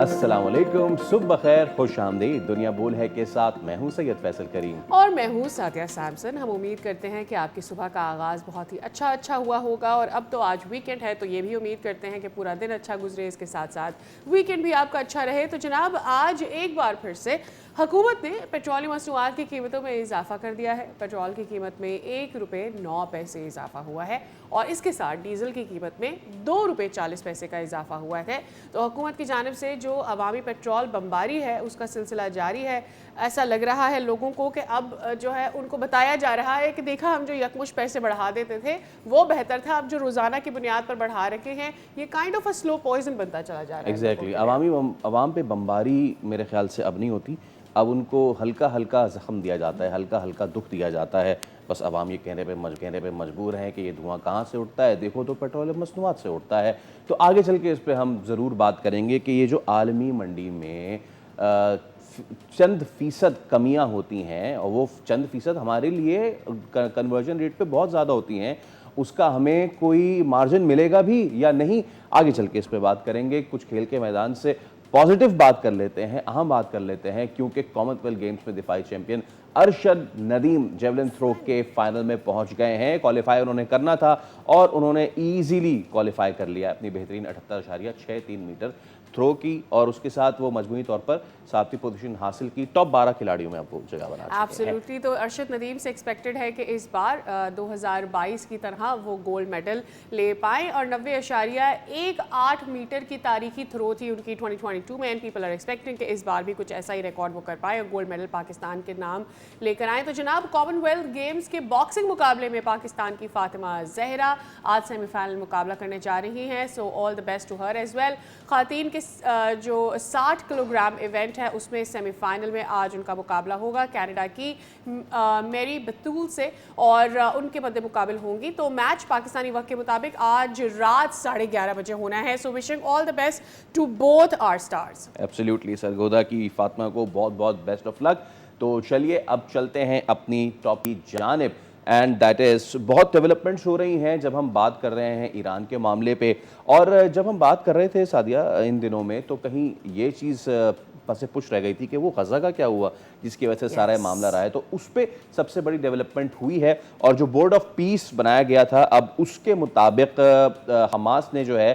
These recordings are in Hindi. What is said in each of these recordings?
अस्सलाम वालेकुम, सुबह खैर, खुश आमदीद। दुनिया बोल है के साथ मैं हूं सैयद फैसल करीम। और मैं हूँ सादिया सैमसन। हम उम्मीद करते हैं कि आपकी सुबह का आगाज़ बहुत ही अच्छा हुआ होगा और अब तो आज वीकेंड है तो ये भी उम्मीद करते हैं कि पूरा दिन अच्छा गुजरे, इसके साथ साथ वीकेंड भी आपका अच्छा रहे। तो जनाब, आज एक बार फिर से हुकूमत ने पेट्रोलियम मसनूआत की कीमतों में इजाफा कर दिया है। पेट्रोल की कीमत में 1 रुपये 9 पैसे इजाफा हुआ है और इसके साथ डीजल की कीमत में 2 रुपये 40 पैसे का इजाफा हुआ है। तो हुकूमत की जानिब से जो अवामी पेट्रोल बमबारी है उसका सिलसिला जारी है। ऐसा लग रहा है लोगों को कि अब जो है उनको बताया जा रहा है कि देखा, हम जो यकमुश पैसे बढ़ा देते थे वो बेहतर था, अब जो रोज़ाना की बुनियाद पर बढ़ा रखे हैं ये kind of a slow poison बनता चला जा रहा है। एग्जैक्टली, अवाम पे बमबारी मेरे ख्याल से अब नहीं होती। अब उनको हल्का हल्का ज़ख्म दिया जाता है, हल्का हल्का दुख दिया जाता है। बस अवाम ये कहने पे मजबूर हैं कि ये धुआं कहाँ से उठता है, देखो तो पेट्रोलियम मसनूआत से उठता है। तो आगे चल के इस पर हम ज़रूर बात करेंगे कि ये जो आलमी मंडी में चंद फ़ीसद कमियां होती हैं और वो चंद फ़ीसद हमारे लिए कन्वर्जन रेट पे बहुत ज़्यादा होती हैं, उसका हमें कोई मार्जिन मिलेगा भी या नहीं, आगे चल के इस पे बात करेंगे। कुछ खेल के मैदान से पॉजिटिव बात कर लेते हैं, अहम बात कर लेते हैं, क्योंकि कॉमनवेल्थ गेम्स में दिफाई champion Arshad Nadeem javelin throw के फाइनल में पहुंच गए हैं। क्वालिफाई उन्होंने करना था और उन्होंने ईजीली क्वालिफाई कर लिया अपनी बेहतरीन 78.63 मीटर थ्रो की, और उसके साथ वो मजमूई तौर पर 7वीं पोजीशन हासिल की। टॉप 12 खिलाड़ियों में आपको जगह बना चुके हैं। एब्सोल्युटली। तो अरशद नदीम से एक्सपेक्टेड है कि इस बार 2022 की तरह वो गोल्ड मेडल ले पाएँ और 90.18 मीटर की तारीखी थ्रो थी उनकी 2022 में, एंड पीपल आर एक्सपेक्टिंग कि इस बार भी कुछ ऐसा ही रिकॉर्ड वो कर पाए और गोल्ड मेडल पाकिस्तान के नाम लेकर आए। तो जनाब, कॉमनवेल्थ गेम्स के बॉक्सिंग मुकाबले में पाकिस्तान की फातिमा जहरा आज सेमीफाइनल मुकाबला करने जा रही हैं। So all the best to her as well. खातीन के जो 60 किलोग्राम इवेंट है उसमें सेमीफाइनल में आज उनका मुकाबला होगा कनाडा की मेरी बतूल से और उनके मद्दे मुकाबल होंगी। तो मैच पाकिस्तानी वक्त के मुताबिक आज रात 11:30 बजे होना है। So wishing all the best to both our stars. Absolutely, Sargodha की फातिमा को बहुत बहुत बेस्ट ऑफ लक। तो चलिए अब चलते हैं अपनी टॉप की जानिब, एंड दैट इज़ बहुत डेवलपमेंट्स हो रही हैं जब हम बात कर रहे हैं ईरान के मामले पे। और जब हम बात कर रहे थे सादिया इन दिनों में, तो कहीं ये चीज़ पसे पुछ रह गई थी कि वो गज़ा का क्या हुआ जिसकी वजह से सारा मामला रहा है। तो उस पर सबसे बड़ी डेवलपमेंट हुई है और जो बोर्ड ऑफ पीस बनाया गया था, अब उसके मुताबिक हमास ने जो है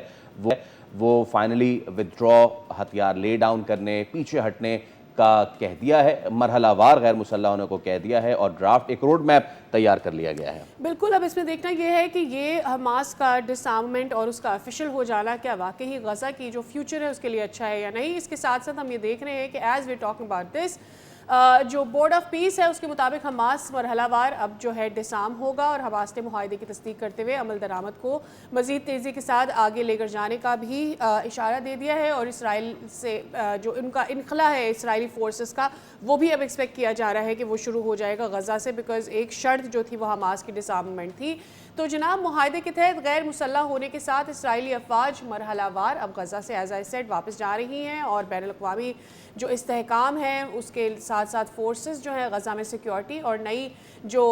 वो फाइनली विदड्रॉ, हथियार ले डाउन करने, पीछे हटने का कह दिया है, मरहलावार गैर मुसल्लह होने को कह दिया है और ड्राफ्ट एक रोड मैप तैयार कर लिया गया है। बिल्कुल, अब इसमें देखना यह है कि ये हमास का डिसआर्ममेंट और उसका ऑफिशियल हो जाना क्या वाकई गज़ा की जो फ्यूचर है उसके लिए अच्छा है या नहीं। इसके साथ साथ हम ये देख रहे हैं कि as we talking about this, जो बोर्ड ऑफ पीस है उसके मुताबिक हमास मरहलावार अब जो है डिसआर्म होगा और हमास ने मुआहदे की तस्दीक करते हुए अमल दरामद को मज़ीद तेज़ी के साथ आगे लेकर जाने का भी इशारा दे दिया है। और इसराइल से जो इनका इनखला है इसराइली फोर्सेस का, वो भी अब एक्सपेक्ट किया जा रहा है कि वो शुरू हो जाएगा गज़ा से, बिकॉज एक शर्त जो थी वो हमास की डिसआर्ममेंट थी। तो जनाब, मुआहदे के तहत गैर मुसल्लह होने के साथ इसराइली अफवाज मरहलावार अब गज़ा से एज आई सेड वापस जा रही हैं और बैनुल-अक़वामी जो इस्तेहकाम है उसके साथ साथ फोर्सेस जो है गज़ा में सिक्योरिटी और नई जो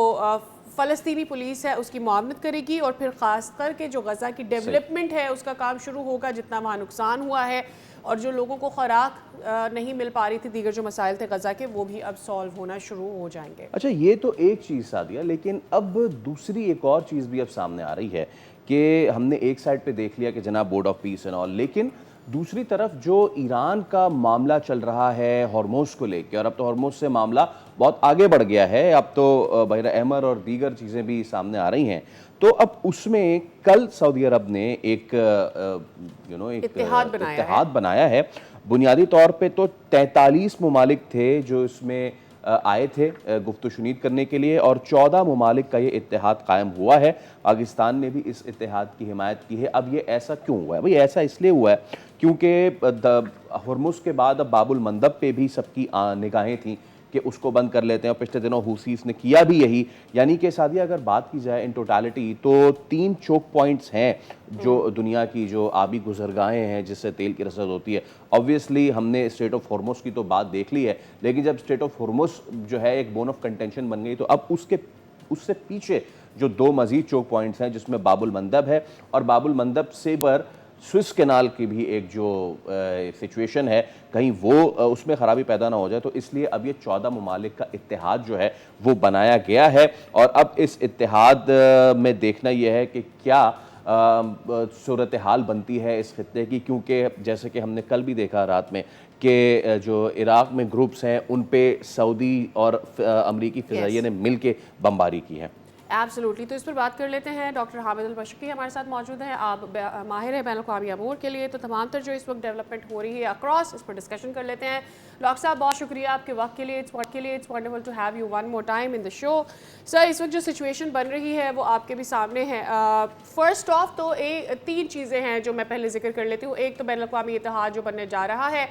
फ़लस्तीनी पुलिस है उसकी मुआवनत करेगी और फिर ख़ास करके जो गज़ा की डेवलपमेंट है उसका काम शुरू होगा। जितना वहाँ नुकसान हुआ है और जो लोगों को खुराक नहीं मिल पा रही थी, दीगर जो मसाइल थे गज़ा के, वो भी अब सॉल्व होना शुरू हो जाएंगे। अच्छा, ये तो एक चीज़ सादिया, लेकिन अब दूसरी एक और चीज़ भी अब सामने आ रही है कि हमने एक साइड पे देख लिया कि जनाब board of piece and all, लेकिन दूसरी तरफ जो ईरान का मामला चल रहा है हॉर्मोज़ को लेकर, और अब तो हॉर्मोज़ से मामला बहुत आगे बढ़ गया है, अब तो बहर अहमर और दीगर चीज़ें भी सामने आ रही हैं। तो अब उसमें कल सऊदी अरब ने एक इत्तेहाद बनाया है। बुनियादी तौर पे तो 43 ममालिक थे जो इसमें आए थे गुफ्तगू शुनीद करने के लिए और 14 ममालिक का ये इत्तेहाद कायम हुआ है। पाकिस्तान ने भी इस इत्तेहाद की हिमायत की है। अब ये ऐसा क्यों हुआ है भाई? ऐसा इसलिए हुआ है क्योंकि हुर्मुज़ के बाद अब बाबुल मंदब पे भी सबकी निगाहें थीं कि उसको बंद कर लेते हैं और पिछले दिनों हुसीस ने किया भी यही। यानी कि सादिया, अगर बात की जाए इन टोटालिटी तो 3 चोक पॉइंट्स हैं जो दुनिया की जो आबी गुजरगाहें हैं जिससे तेल की रसद होती है। ऑब्वियसली हमने स्ट्रेट ऑफ हॉर्मुज़ की तो बात देख ली है, लेकिन जब स्ट्रेट ऑफ हॉर्मुज़ जो है एक बोन ऑफ कंटेंशन बन गई तो अब उससे पीछे जो 2 मज़ीद चोक पॉइंट्स हैं जिसमें बाबुल मंदब है और बाबुल मंदब से पर स्विस कैनाल की भी एक जो सिचुएशन है, कहीं वो उसमें ख़राबी पैदा ना हो जाए। तो इसलिए अब ये 14 ममालिक का इत्तेहाद जो है वो बनाया गया है, और अब इस इत्तेहाद में देखना यह है कि क्या सूरत हाल बनती है इस खित्ते की, क्योंकि जैसे कि हमने कल भी देखा रात में कि जो इराक़ में ग्रुप्स हैं उन पे सऊदी और अमरीकी फ़िज़ाइये ने मिल के बमबारी की है। एब्सोल्युटली। तो इस पर बात कर लेते हैं। डॉक्टर हामिद अल-मशरक़ी हमारे साथ मौजूद हैं। आप माहिर हैं बैनुल-अक़वामी अमूर के लिए, तो तमाम तर जो इस वक्त डेवलपमेंट हो रही है अक्रॉस, इस पर डिस्कशन कर लेते हैं। डॉक्टर साहब, बहुत शुक्रिया आपके वक्त के लिए। It's wonderful to have you one more time in the show. Sir, इस वक्त जो सिचुएशन बन रही है वो आपके भी सामने है। फर्स्ट ऑफ तो तीन चीज़ें हैं जो मैं पहले जिक्र कर लेती हूँ। एक तो बैनुल-अक़वामी इत्तेहाद जो बनने जा रहा है,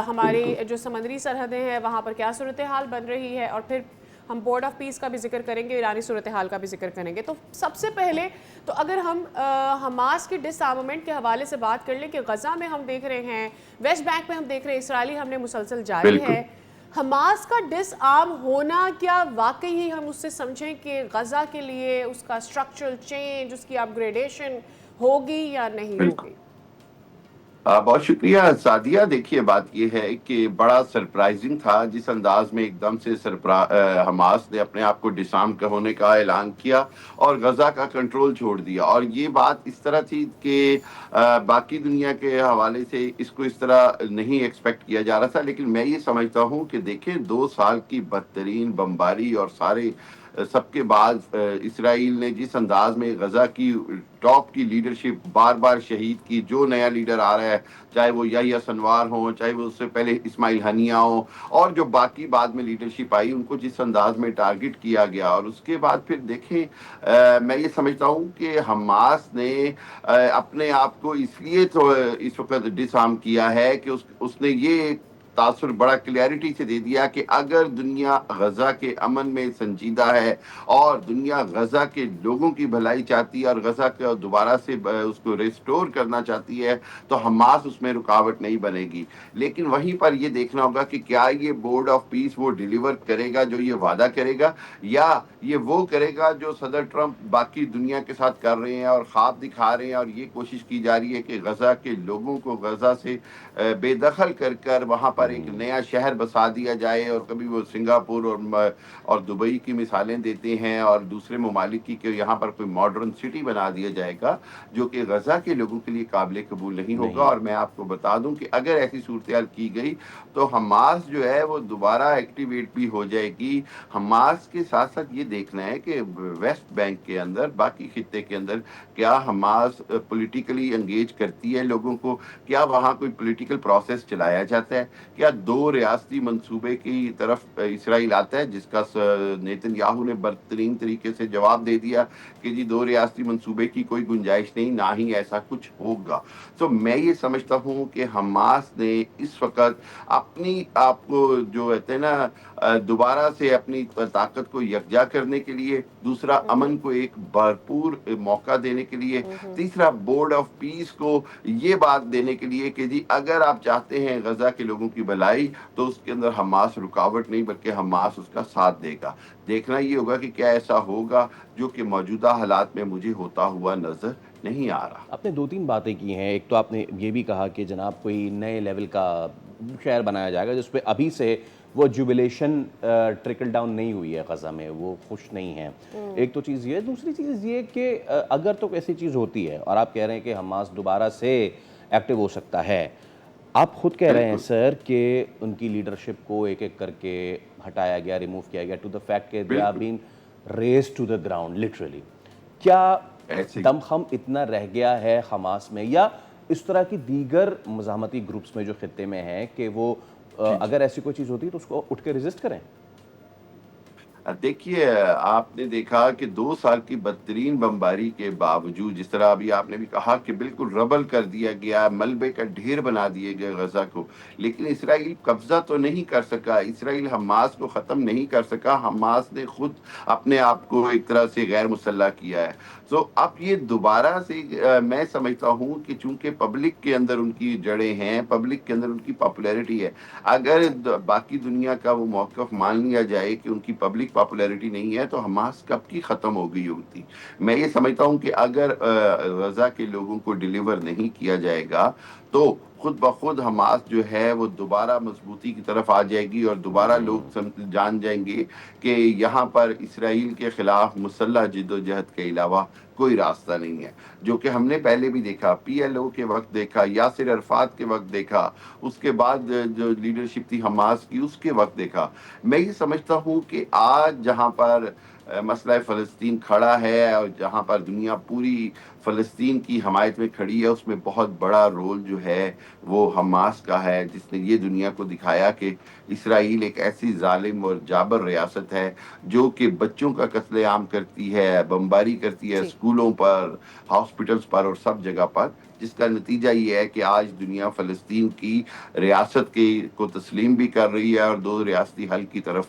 हमारी जो समंदरी सरहदें हैं वहाँ पर क्या सूरत हाल बन रही है, और फिर हम बोर्ड ऑफ पीस का भी जिक्र करेंगे, ईरानी सूरत हाल का भी जिक्र करेंगे। तो सबसे पहले तो अगर हम हमास की डिसआर्मामेंट के हवाले से बात कर लें कि गज़ा में हम देख रहे हैं, वेस्ट बैंक में हम देख रहे हैं, इसराइली हमले मुसलसल जारी है। हमास का डिसआर्म होना क्या वाकई ही हम उससे समझें कि गज़ा के लिए उसका स्ट्रक्चरल चेंज, उसकी अपग्रेडेशन होगी या नहीं होगी? बहुत शुक्रिया सादिया। देखिए, बात यह है कि बड़ा सरप्राइजिंग था जिस अंदाज में एकदम से हमास ने अपने आप को डिसआर्म होने का ऐलान किया और गजा का कंट्रोल छोड़ दिया। और ये बात इस तरह थी कि बाकी दुनिया के हवाले से इसको इस तरह नहीं एक्सपेक्ट किया जा रहा था, लेकिन मैं ये समझता हूँ कि देखें, 2 साल की बदतरीन बमबारी और सारे सबके बाद इसराइल ने जिस अंदाज में गजा की टॉप की लीडरशिप बार बार शहीद की, जो नया लीडर आ रहा है, चाहे वो याहिया सिनवार हो, चाहे वो उससे पहले इस्माइल हनिया हो, और जो बाकी बाद में लीडरशिप आई, उनको जिस अंदाज में टारगेट किया गया। और उसके बाद फिर देखें, मैं ये समझता हूँ कि हमास ने अपने आप को इसलिए तो इस वक्त डिसआर्म किया है कि उसने ये तासुर बड़ा क्लैरिटी से दे दिया कि अगर दुनिया गजा के अमन में संजीदा है और दुनिया गजा के लोगों की भलाई चाहती है और गजा को दोबारा से उसको रिस्टोर करना चाहती है, तो हमास उसमें रुकावट नहीं बनेगी। लेकिन वहीं पर ये देखना होगा कि क्या ये बोर्ड ऑफ पीस वो डिलीवर करेगा जो ये वादा करेगा, या ये वो करेगा जो सदर ट्रंप बाकी दुनिया के साथ कर रहे हैं और ख्वाब दिखा रहे हैं। और ये कोशिश की जा रही है कि गजा के लोगों को गजा से बेदखल कर कर वहाँ पर एक नया शहर बसा दिया जाए। और कभी वो सिंगापुर और दुबई की मिसालें देते हैं, और दूसरे ममालिक की कि यहाँ पर कोई मॉडर्न सिटी बना दिया जाएगा, जो कि गजा के लोगों के लिए काबिल कबूल नहीं होगा। और मैं आपको बता दूं कि अगर ऐसी सूरत की गई तो हमास जो है वो दोबारा एक्टिवेट भी हो जाएगी। हमास के साथ साथ ये देखना है कि वेस्ट बैंक के अंदर, बाकी खित्ते के अंदर, क्या हमास पॉलिटिकली एंगेज करती है लोगों को, क्या वहाँ कोई पॉलिटिकल प्रोसेस चलाया जाता है, क्या 2 रियासती मंसूबे की तरफ इसराइल आता है, जिसका नेतन्याहू ने बदतरीन तरीके से जवाब दे दिया कि जी 2 रियासती मंसूबे की कोई गुंजाइश नहीं, ना ही ऐसा कुछ होगा। तो मैं ये समझता हूँ कि हमास ने इस वक्त अपनी आपको जो कहते हैं ना, दोबारा से अपनी ताकत को यकजा करने के लिए, दूसरा अमन को एक भरपूर मौका देने के लिए, तीसरा बोर्ड ऑफ पीस को ये बात देने के लिए कि जी अगर आप चाहते हैं गजा के लोगों की भलाई, तो उसके अंदर हमास रुकावट नहीं बल्कि हमास उसका साथ देगा। देखना ये होगा कि क्या ऐसा होगा जो कि मौजूदा हालात में मुझे होता हुआ नजर नहीं आ रहा। आपने 2-3 बातें की हैं। एक तो आपने ये भी कहा कि जनाब कोई नए लेवल का शहर बनाया जाएगा जिस पे अभी से वो जुबिलेशन ट्रिकल डाउन नहीं हुई है गजा में, वो खुश नहीं है। एक तो चीज़ ये, दूसरी चीज़ ये कि अगर तो ऐसी चीज़ होती है और आप कह रहे हैं कि हमास दोबारा से एक्टिव हो सकता है, आप खुद कह रहे हैं सर कि उनकी लीडरशिप को एक एक करके हटाया गया, रिमूव किया गया, टू द फैक्ट कि they are been razed to the ground literally. क्या दमखम इतना रह गया है हमास में, या इस तरह की दीगर मज़ाहमती ग्रुप्स में जो खित्ते में हैं कि वो अगर ऐसी कोई चीज़ होती है तो उसको उठ के रेजिस्ट करें? देखिए, आपने देखा कि 2 साल की बदतरीन बमबारी के बावजूद, जिस तरह अभी आपने भी कहा कि बिल्कुल रबल कर दिया गया, मलबे का ढेर बना दिए गए गजा को, लेकिन इसराइल कब्जा तो नहीं कर सका, इसराइल हमास को ख़त्म नहीं कर सका। हमास ने खुद अपने आप को एक तरह से गैर मुसल्लह किया है। तो अब ये दोबारा से मैं समझता हूँ कि चूंकि पब्लिक के अंदर उनकी जड़ें हैं, पब्लिक के अंदर उनकी पॉपुलैरिटी है, अगर बाकी दुनिया का वो मौक़िफ़ मान लिया जाए कि उनकी पब्लिक पॉपुलैरिटी नहीं है तो हमास कब की ख़त्म हो गई होती। मैं ये समझता हूँ कि अगर गज़ा के लोगों को डिलीवर नहीं किया जाएगा तो खुद ब खुद हमास जो है वो दोबारा मजबूती की तरफ आ जाएगी और दोबारा लोग जान जाएंगे कि यहाँ पर इसराइल के खिलाफ मुसल्लह जिद्दोजहद के अलावा कोई रास्ता नहीं है, जो कि हमने पहले भी देखा, पीएलओ के वक्त देखा, यासिर अरफात के वक्त देखा, उसके बाद जो लीडरशिप थी हमास की उसके वक्त देखा। मैं ये समझता हूँ कि आज जहाँ पर मसला फ़लस्तीन खड़ा है और जहाँ पर दुनिया पूरी फ़लस्तीन की हमायत में खड़ी है, उसमें बहुत बड़ा रोल जो है वो हमास का है, जिसने ये दुनिया को दिखाया कि इसराइल एक ऐसी ज़ालिम और जाबर रियासत है जो कि बच्चों का कत्लेआम करती है, बमबारी करती है जी। स्कूलों पर, हॉस्पिटल्स पर और सब जगह पर, जिसका नतीजा ये है कि आज दुनिया फ़लस्तीन की रियासत के को तस्लीम भी कर रही है और 2 रियासती हल की तरफ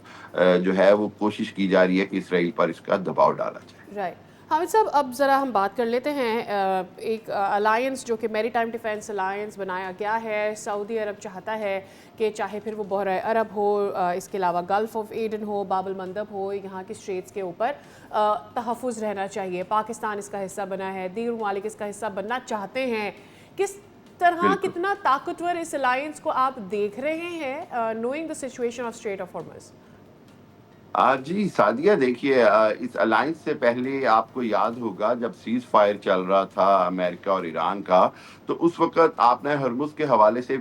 जो है वो कोशिश की जा रही है कि इसराइल पर इसका दबाव डाला जाए। राइट। हामिद साहब, अब ज़रा हम बात कर लेते हैं एक अलायंस जो कि मैरीटाइम डिफेंस अलायंस बनाया गया है। सऊदी अरब चाहता है कि चाहे फिर वो बहर अरब हो, इसके अलावा गल्फ़ ऑफ एडन हो, बाब अल मंदब हो, यहाँ के स्ट्रेट्स के ऊपर तहफ़्फ़ुज़ रहना चाहिए। पाकिस्तान इसका हिस्सा बना है, दीगर ममालिक इसका हिस्सा बनना चाहते हैं। किस तरह, बिल्कुल। कितना ताकतवर इस अलायंस को आप देख रहे हैं, knowing the situation of strait of Hormuz? जी, सादिया देखिए, इस अलायंस से पहले आपको याद होगा जब सीज़ फायर चल रहा था अमेरिका और ईरान का, तो उस वक़्त आपने हरमुज़ के हवाले से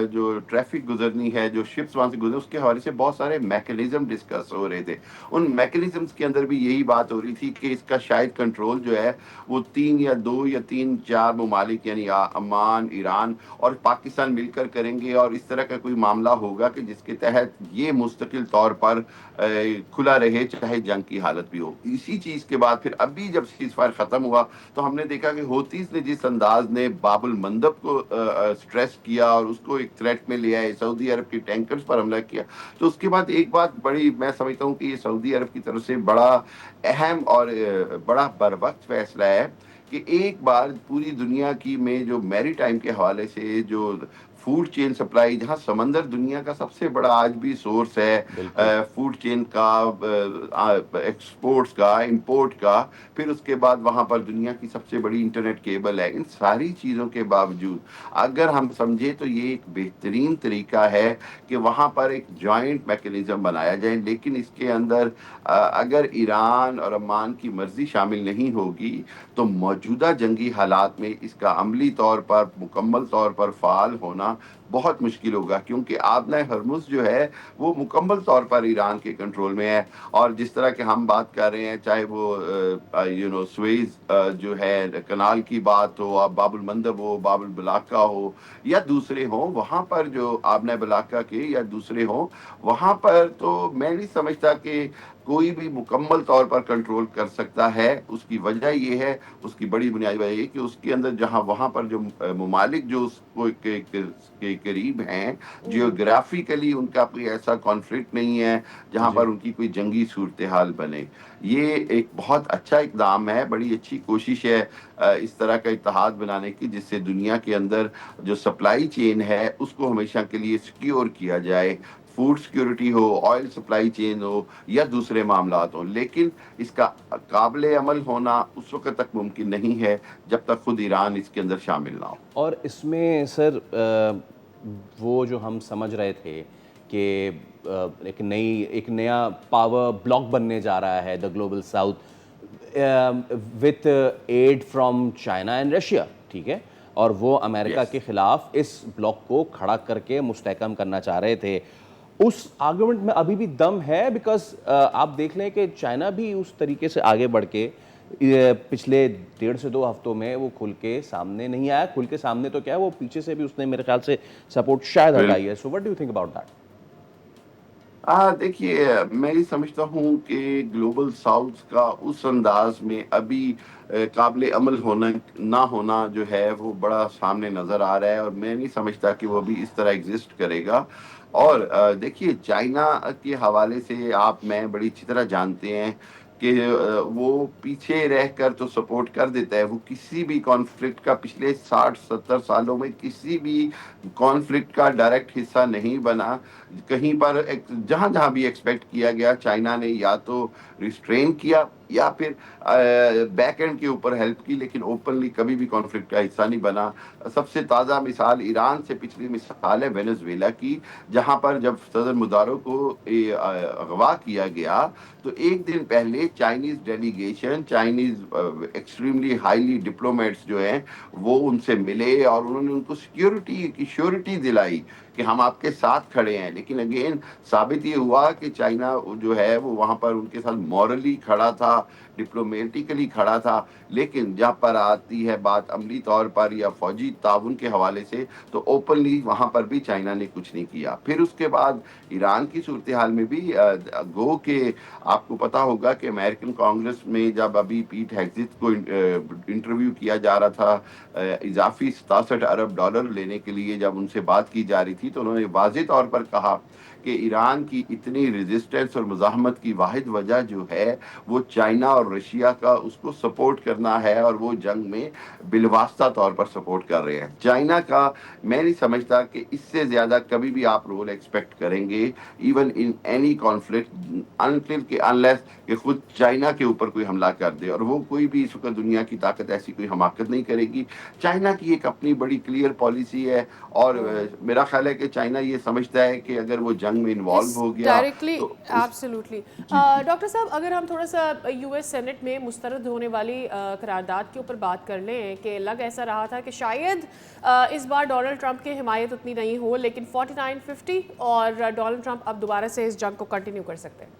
जो ट्रैफ़िक गुज़रनी है, जो शिप्स वहाँ से गुज़रे उसके हवाले से बहुत सारे मैकेनिज़्म डिस्कस हो रहे थे। उन मैकेनिज़्म्स के अंदर भी यही बात हो रही थी कि इसका शायद कंट्रोल जो है वो 3 या 2 या 3-4 ममालिक यानी ओमान, ईरान और पाकिस्तान मिलकर करेंगे और इस तरह का कोई मामला होगा कि जिसके तहत ये मुस्तकिल तौर पर खुला रहे चाहे जंग की हालत भी हो। इसी चीज़ के बाद फिर अभी जब सीज़फायर ख़त्म हुआ तो हमने देखा कि हौतीज़ ने जिस अंदाज़ ने बाब अल मंदब को स्ट्रेस किया और उसको एक थ्रेट में ले आए, सऊदी अरब के टैंकर्स पर हमला किया। तो उसके बाद एक बात बड़ी मैं समझता हूँ कि ये सऊदी अरब की तरफ से बड़ा अहम और बड़ा बरवक़्त फ़ैसला है कि एक बार पूरी दुनिया की में जो मैरीटाइम के हवाले से जो फूड चेन सप्लाई, जहाँ समंदर दुनिया का सबसे बड़ा आज भी सोर्स है बिल्कुल। फूड चेन का, एक्सपोर्ट्स का, इंपोर्ट का, फिर उसके बाद वहाँ पर दुनिया की सबसे बड़ी इंटरनेट केबल है। इन सारी चीज़ों के बावजूद अगर हम समझे तो ये एक बेहतरीन तरीका है कि वहाँ पर एक जॉइंट मैकेनिज़्म बनाया जाए, लेकिन इसके अंदर अगर ईरान और ओमान की मर्ज़ी शामिल नहीं होगी तो मौजूदा जंगी हालात में इसका अमली तौर पर, मुकम्मल तौर पर फ़ाल होना बहुत मुश्किल होगा, क्योंकि आबना हरमुज़ जो है वो मुकम्मल तौर पर ईरान के कंट्रोल में है। और जिस तरह के हम बात कर रहे हैं, चाहे वो सुएज़ जो है कनाल की बात हो, अब बाब अल मंदब हो, बाब अल बलाका हो या दूसरे हों, वहाँ पर जो आबना बलाका के या दूसरे हों, वहाँ पर तो मैं नहीं समझता कि कोई भी मुकम्मल तौर पर कंट्रोल कर सकता है। उसकी वजह ये है, उसकी बड़ी बुनियादी वजह ये है कि उसके अंदर जहाँ वहाँ पर जो ममालिक जो उसको के करीब हैं, जियोग्राफिकली उनका कोई ऐसा कॉन्फ्लिक्ट नहीं है, जहाँ जी। पर उनकी कोई जंगी सूरत-ए-हाल बने। ये एक बहुत अच्छा इक़दाम है, बड़ी अच्छी कोशिश है इस तरह का इत्तेहाद बनाने की, जिससे दुनिया के अंदर जो सप्लाई चेन है, उसको हमेशा के लिए सिक्योर किया जाए। फूड सिक्योरिटी हो, ऑयल सप्लाई चेन हो या दूसरे मामलात हों, लेकिन इसका काबिल अमल होना उस वक़्त तक मुमकिन नहीं है, जब तक खुद ईरान इसके अंदर शामिल ना हो। और इसमें सर वो जो हम समझ रहे थे कि एक नया पावर ब्लॉक बनने जा रहा है the global south with aid from China and Russia, ठीक है, और वो अमेरिका यस। के खिलाफ इस ब्लॉक को खड़ा करके मुस्तहकम करना चाह रहे थे। उस आर्गुमेंट में अभी भी दम है, बिकॉज आप देख लें कि चाइना भी उस तरीके से आगे बढ़ के ये पिछले 1.5 से 2 हफ्तों में वो खुल के सामने नहीं आया। खुल के सामने तो क्या है, वो पीछे से भी उसने मेरे ख्याल से सपोर्ट शायद बिल हटाई है। So what do you think about that? देखिए, मैं ये समझता हूँ कि ग्लोबल साउथ का उस अंदाज में अभी काबिल अमल होना ना होना जो है वो बड़ा सामने नज़र आ रहा है और मैं नहीं समझता कि वो अभी इस तरह एग्जिस्ट करेगा। और देखिए, चाइना के हवाले से आप मैं बड़ी अच्छी तरह जानते हैं कि वो पीछे रहकर तो सपोर्ट कर देता है, वो किसी भी कॉन्फ्लिक्ट का पिछले 60-70 सालों में किसी भी कॉन्फ्लिक्ट का डायरेक्ट हिस्सा नहीं बना। कहीं पर जहाँ-जहाँ भी एक्सपेक्ट किया गया, चाइना ने या तो रिस्ट्रेन किया या फिर बैक एंड के ऊपर हेल्प की, लेकिन ओपनली कभी भी कॉन्फ्लिक्ट का हिस्सा नहीं बना। सबसे ताज़ा मिसाल ईरान से पिछली मिसाल है वेनेजुएला की, जहाँ पर जब सदर मुदारो को अगवा किया गया, तो एक दिन पहले Chinese delegation, Chinese extremely highly diplomats जो हैं, वो उनसे मिले और उन्होंने उनको सिक्योरिटी की श्योरिटी दिलाई कि हम आपके साथ खड़े हैं। लेकिन अगेन साबित ये हुआ कि चाइना जो है वो वहाँ पर उनके साथ मॉरली खड़ा था, डिप्लोमेटिकली खड़ा था, लेकिन जहाँ पर आती है बात अमली तौर पर या फौजी ताउन के हवाले से, तो ओपनली वहाँ पर भी चाइना ने कुछ नहीं किया। फिर उसके बाद ईरान की सूरत हाल में भी गो के आपको पता होगा कि अमेरिकन कांग्रेस में जब अभी पीट हेग्सेथ को इंटरव्यू किया जा रहा था, इजाफी 67 अरब डॉलर लेने के लिए जब उनसे बात की जा रही थी, तो उन्होंने वाज़ेह तौर पर कहा कि ईरान की इतनी रेजिस्टेंस और मुज़ाहमत की वाहिद वजह जो है वो चाइना और रशिया का उसको सपोर्ट करना है, और वो जंग में बिलवास्ता तौर पर सपोर्ट कर रहे हैं। चाइना का मैं नहीं समझता कि इससे ज़्यादा कभी भी आप रोल एक्सपेक्ट करेंगे even in any conflict until कि अनलेस कि खुद चाइना के ऊपर कोई हमला कर दे, और वो कोई भी इस वक्त दुनिया की ताकत ऐसी कोई हमाकत नहीं करेगी। चाइना की एक अपनी बड़ी क्लियर पॉलिसी है, और मेरा ख्याल है कि चाइना ये समझता है कि अगर वो जंग में इन्वॉल्व हो गया डायरेक्टली तो एब्सोल्युटली। डॉक्टर साहब, अगर हम थोड़ा सा यूएस सेनेट में मुस्तरद होने वाली करारदाद के ऊपर बात कर लें कि लग ऐसा रहा था कि शायद इस बार डोनाल्ड ट्रंप की हिमायत उतनी नहीं हो, लेकिन 49-50 और डोनाल्ड ट्रंप अब दोबारा से इस जंग को कंटिन्यू कर सकते हैं।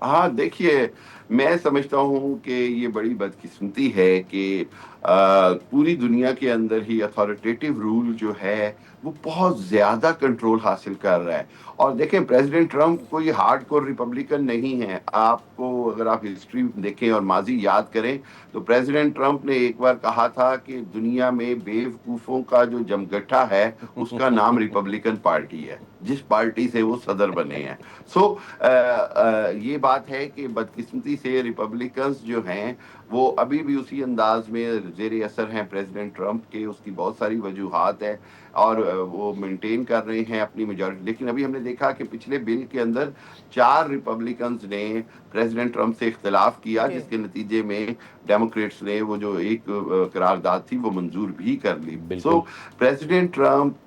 हाँ, देखिए, मैं समझता हूँ कि ये बड़ी बदकिस्मती है कि पूरी दुनिया के अंदर ही अथॉरिटेटिव रूल जो है, वो बहुत ज़्यादा कंट्रोल हासिल कर रहा है। और देखें, प्रेसिडेंट ट्रंप कोई हार्डकोर रिपब्लिकन नहीं है। आपको अगर आप हिस्ट्री देखें और माज़ी याद करें, तो प्रेसिडेंट ट्रंप ने एक बार कहा था कि दुनिया में बेवकूफ़ों का जो जमगट्ठा है, उसका नाम रिपब्लिकन पार्टी है, जिस पार्टी से वो सदर बने हैं। सो ये बात है कि बदकिस्मती से रिपब्लिकन्स जो हैं, वो अभी भी उसी अंदाज में ज़ेर असर हैं प्रेसिडेंट ट्रंप के। उसकी बहुत सारी वजूहात हैं, और वो मेंटेन कर रहे हैं अपनी मेजॉरिटी। लेकिन अभी हमने देखा कि पिछले बिल के अंदर 4 रिपब्लिकन्स ने प्रेसिडेंट ट्रंप से इख्तिलाफ किया, जिसके नतीजे में डेमोक्रेट्स ने वो जो एक करारदाद थी वो मंजूर भी कर ली। सो प्रेसिडेंट ट्रंप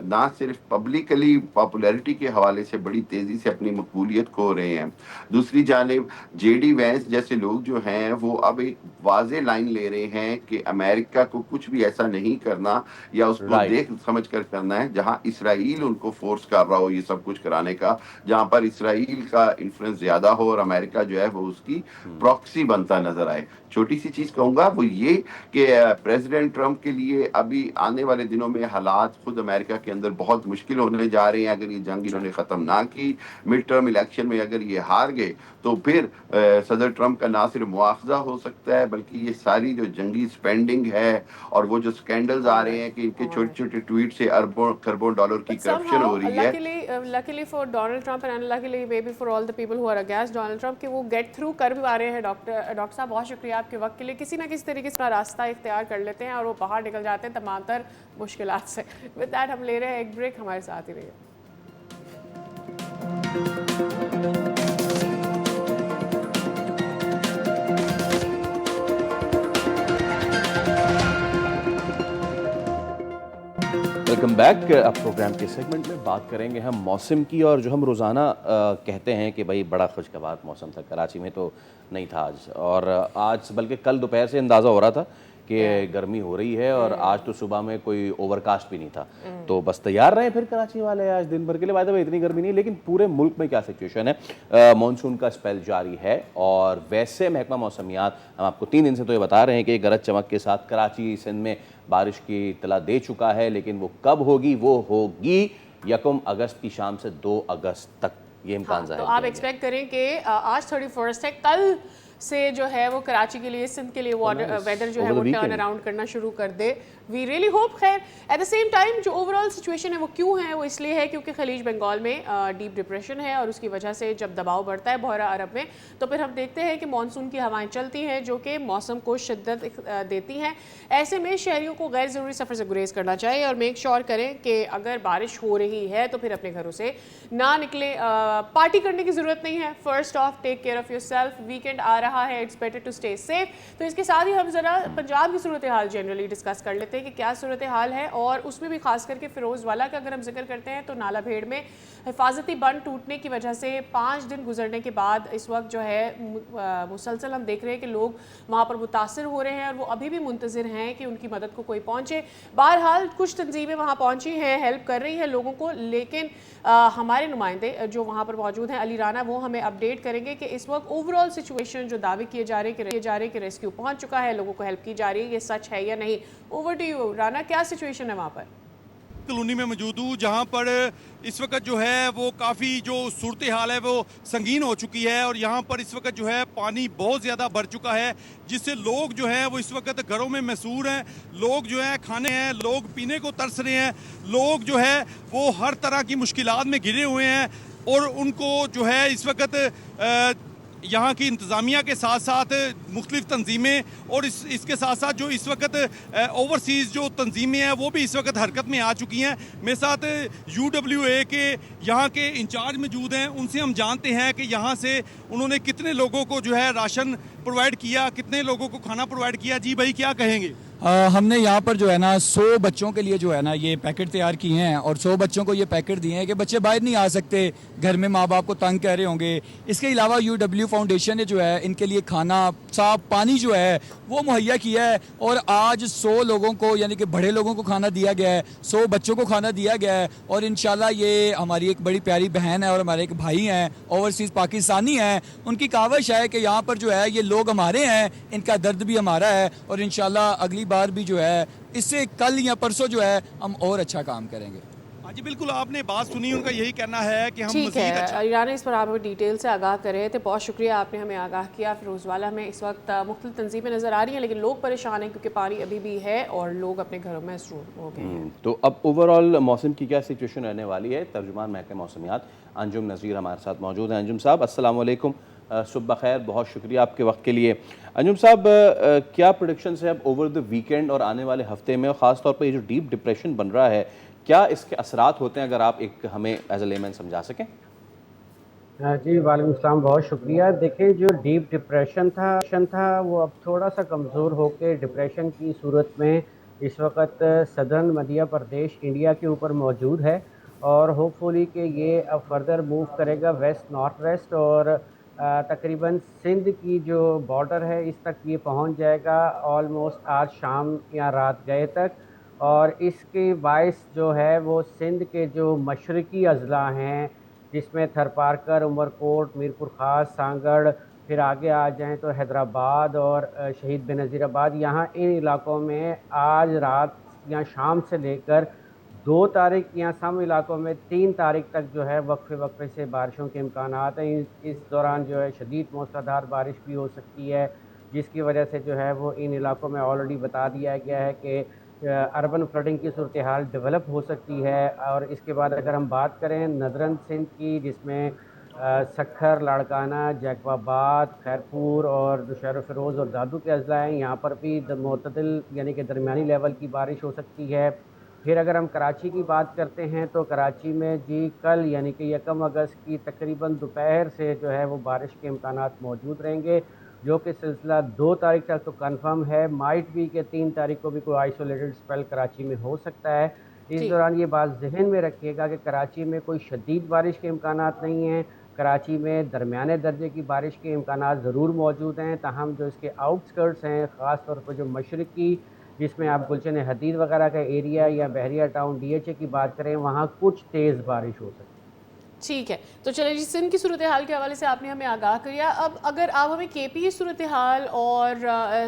ना सिर्फ पब्लिकली पॉपुलैरिटी के हवाले से बड़ी तेजी से अपनी मकबूलियत खो रहे हैं, दूसरी जानिब जेडी वैंस जैसे लोग जो हैं वो अब एक वाज़ेह लाइन ले रहे हैं कि अमेरिका को कुछ भी ऐसा नहीं करना या उसको देख समझ कर करना है जहां इसराइल उनको फोर्स कर रहा हो ये सब कुछ कराने का, जहां पर इसराइल का इन्फ्लुएंस ज्यादा हो और अमेरिका जो है वो उसकी प्रॉक्सी बनता नजर आए। छोटी सी चीज कहूंगा वो ये कि प्रेसिडेंट ट्रंप के लिए अभी आने वाले दिनों में हालात खुद अमेरिका के अंदर बहुत मुश्किल होने जा रहे हैं। अगर ये जंग इन्होंने खत्म ना की, मिड टर्म इलेक्शन में अगर ये हार गए, तो फिर सदर ट्रंप का ना सिर्फ मुआवजा हो सकता है, बल्कि ये सारी जो जंगी स्पेंडिंग है और वो जो स्कैंडल्स आ रहे हैं कि इनके छोटे छोटे ट्वीट से अरबों खरबों डॉलर की करप्शन हो रही है। Luckily for Donald Trump and unluckily may be for all the people who are against Donald Trump कि वो गेट थ्रू कर भी पा रहे हैं। डॉक्टर साहब, बहुत शुक्रिया आपके वक्त के लिए। किसी ना किसी तरीके से रास्ता इख्तियार कर लेते हैं और वो बाहर निकल जाते हैं तमाम तर मुश्किलात से। विद दैट हम ले रहे हैं एक ब्रेक, हमारे साथ ही रहिए। Welcome back. अब प्रोग्राम के सेगमेंट में बात करेंगे हम मौसम की, और जो हम रोज़ाना कहते हैं कि भाई बड़ा खुशगवार मौसम था, कराची में तो नहीं था आज, और आज बल्कि कल दोपहर से अंदाज़ा हो रहा था कि गर्मी हो रही है, और आज तो सुबह में कोई ओवरकास्ट भी नहीं था। तो बस तैयार रहे फिर कराची वाले आज दिन भर के लिए। बाय द वे इतनी गर्मी नहीं, लेकिन पूरे मुल्क में क्या सिचुएशन है, मानसून का स्पेल जारी है, और वैसे महकमा मौसमियात हम आपको 3 दिन से तो ये बता रहे हैं कि गरज चमक के साथ कराची सिंध में बारिश की इत्तला दे चुका है, लेकिन वो कब होगी? वो होगी 1 अगस्त की शाम से 2 अगस्त तक, ये इम्कान तो आप एक्सपेक्ट करें कि आज 31 है, कल से जो है वो कराची के लिए, सिंध के लिए वेदर जो है Over वो the टर्न weekend. अराउंड करना शुरू कर दे। We really hope. खैर एट द सेम टाइम जो ओवरऑल सिचुएशन है वो क्यों है, वो इसलिए है क्योंकि खलीज बंगाल में डीप डिप्रेशन है और उसकी वजह से जब दबाव बढ़ता है बहरा अरब में तो फिर हम देखते हैं कि मानसून की हवाएं चलती हैं जो कि मौसम को शिद्दत देती हैं। ऐसे में शहरियों को गैर ज़रूरी सफ़र से गुरेज करना चाहिए और मेक श्योर करें कि अगर बारिश हो रही है तो फिर अपने घरों से ना निकले। पार्टी करने की ज़रूरत नहीं है। First of take care of your self. Weekend आ रहा है, it's better to stay safe. तो इसके साथ ही हम ज़रा पंजाब की सूरत हाल जनरली डिस्कस कर लेते हैं कि क्या सूरत हाल है, और उसमें भी खास करके फ़िरोज़वाला का अगर हम जिक्र करते हैं तो नाला भेड़ में हिफाजती बंद टूटने की वजह से 5 दिन गुजरने के बाद इस वक्त जो है मुसलसल हम देख रहे हैं कि लोग वहाँ पर मुतासर हो रहे हैं और वो अभी भी मुंतज़िर हैं कि उनकी मदद को कोई पहुँचे। बहरहाल कुछ तंजीमें वहाँ पहुँची हैं, हेल्प कर रही हैं लोगों को, लेकिन हमारे नुमाइंदे जो वहाँ पर मौजूद हैं अली राना, वो हमें अपडेट करेंगे कि इस वक्त ओवरऑल सिचुएशन जो दावे किए जा रहे हैं कि रेस्क्यू पहुँच चुका है, लोगों को हेल्प की जा रही है, ये सच है या नहीं। ओवर टू यू राना, क्या सिचुएशन है वहाँ पर? कॉलोनी में मौजूद हूँ जहाँ पर इस वक्त जो है वो काफ़ी जो सूरत हाल है वो संगीन हो चुकी है और यहाँ पर इस वक्त जो है पानी बहुत ज़्यादा बढ़ चुका है जिससे लोग जो है वो इस वक्त घरों में महसूर हैं। लोग जो है खाने हैं, लोग पीने को तरस रहे हैं, लोग जो है वो हर तरह की मुश्किलात में घिरे हुए हैं और उनको जो है इस वक्त यहाँ की इंतज़ामिया के साथ साथ मुख्तलिफ तंजीमें और इसके साथ साथ जो इस वक्त ओवरसीज़ जो तंजीमें हैं वो भी इस वक्त हरकत में आ चुकी हैं। मेरे साथ UWA के यहाँ के इंचार्ज मौजूद हैं, उनसे हम जानते हैं कि यहाँ से उन्होंने कितने लोगों को जो है राशन प्रोवाइड किया, कितने लोगों को खाना प्रोवाइड किया। जी भाई, क्या कहेंगे? हमने यहाँ पर जो है ना 100 बच्चों के लिए जो है ना ये पैकेट तैयार किए हैं और 100 बच्चों को ये पैकेट दिए हैं कि बच्चे बाहर नहीं आ सकते, घर में माँ बाप को तंग कह रहे होंगे। इसके अलावा UW फाउंडेशन ने जो है इनके लिए खाना, साफ पानी जो है वो मुहैया किया है और आज 100 लोगों को यानी कि बड़े लोगों को खाना दिया गया है, 100 बच्चों को खाना दिया गया है और इंशाल्लाह ये हमारी एक बड़ी प्यारी बहन है और हमारे एक भाई हैं, ओवरसीज़ पाकिस्तानी हैं, उनकी काविश है कि यहाँ पर जो है ये लोग हमारे हैं, इनका दर्द भी हमारा है और इंशाल्लाह अगली बार भी जो है इससे कल या परसों जो है हम और अच्छा काम करेंगे। हाँ जी बिल्कुल, आपने बात सुनी, उनका यही कहना है कि हम ठीक मज़ीद है अच्छा। अली राना, इस पर आप हमें डिटेल से आगाह कर रहे थे, बहुत शुक्रिया, आपने हमें आगाह किया। फ़िरोज़वाला में इस वक्त मुख्तलिफ तंजीमें नज़र आ रही हैं लेकिन लोग परेशान हैं क्योंकि पानी अभी भी है और लोग अपने घरों में मसरूफ़ हो गए हैं। तो अब ओवरऑल मौसम की क्या सिचुएशन रहने वाली है, तर्जुमान महकमे मौसमियात अंजुम नज़ीर हमारे साथ मौजूद हैं। अंजुम साहब अस्सलाम वालेकुम, सुबह खैर, बहुत शुक्रिया आपके वक्त के लिए। अंजुम साहब, क्या प्रोडिक्शंस है अब ओवर द वीकेंड और आने वाले हफ्ते में, और ख़ास तौर पर ये जो डीप डिप्रेशन बन रहा है, क्या इसके असरात होते हैं, अगर आप एक हमें एज ए लेमैन समझा सकें? जी वालेकुम अस्सलाम, बहुत शुक्रिया। देखिए जो डीप डिप्रेशन था वो अब थोड़ा सा कमज़ोर होकर डिप्रेशन की सूरत में इस वक्त सदर्न मध्य प्रदेश इंडिया के ऊपर मौजूद है और होपफुली कि ये अब फर्दर मूव करेगा वेस्ट नॉर्थ वेस्ट और तकरीबन सिंध की जो बॉर्डर है इस तक ये पहुंच जाएगा ऑलमोस्ट आज शाम या रात गए तक। और इसके बायस जो है वो सिंध के जो मशरक़ी अज़ला हैं जिसमें थरपारकर, उमरकोट, मीरपुर ख़ास, सांगड़, फिर आगे आ जाएँ तो हैदराबाद और शहीद बेनज़ीराबाद, यहाँ इन इलाकों में आज रात या शाम से लेकर 2 तारीख या सम इलाकों में 3 तारीख तक जो है वक्फे से बारिशों के इम्कानात हैं। इस दौरान जो है शदीद मूसलाधार बारिश भी हो सकती है जिसकी वजह से जो है वो इन इलाकों में ऑलरेडी बता दिया गया है कि अर्बन फ्लडिंग की सूरत हाल डेवलप हो सकती है। और इसके बाद अगर हम बात करें नदरन सिंध की, जिसमें सखर, लाड़काना, जैकबाबाद, खैरपुर और दुशहर फ़िरोज़ और दादू के अज़ला हैं, यहाँ पर भी मुतदिल यानी कि दरमियानी लेवल की बारिश हो सकती है। फिर अगर हम कराची की बात करते हैं तो कराची में जी कल यानी कि 1 अगस्त की तकरीबन दोपहर से जो है वो बारिश के इम्कानात मौजूद रहेंगे, जो कि सिलसिला 2 तारीख तक तो कंफर्म है। माइट भी कि 3 तारीख को भी कोई आइसोलेटेड स्पेल कराची में हो सकता है। इस दौरान ये बात जहन में रखिएगा कि कराची में कोई शदीद बारिश के इम्कानात नहीं हैं, कराची में दरमियाने दर्जे की बारिश के इम्कानात ज़रूर मौजूद हैं। ताहम जो इसके आउटस्कर्ट्स हैं, ख़ास तौर पर जो मशरक़ी, जिसमें आप गुलशन हदीद वगैरह का एरिया या बहरिया टाउन DHA की बात करें, वहाँ कुछ तेज़ बारिश हो सकती है। ठीक है, तो चलिए जी, सिंध की सूरत हाल के हवाले से आपने हमें आगाह किया। अब अगर आप हमें केपी की सूरत हाल और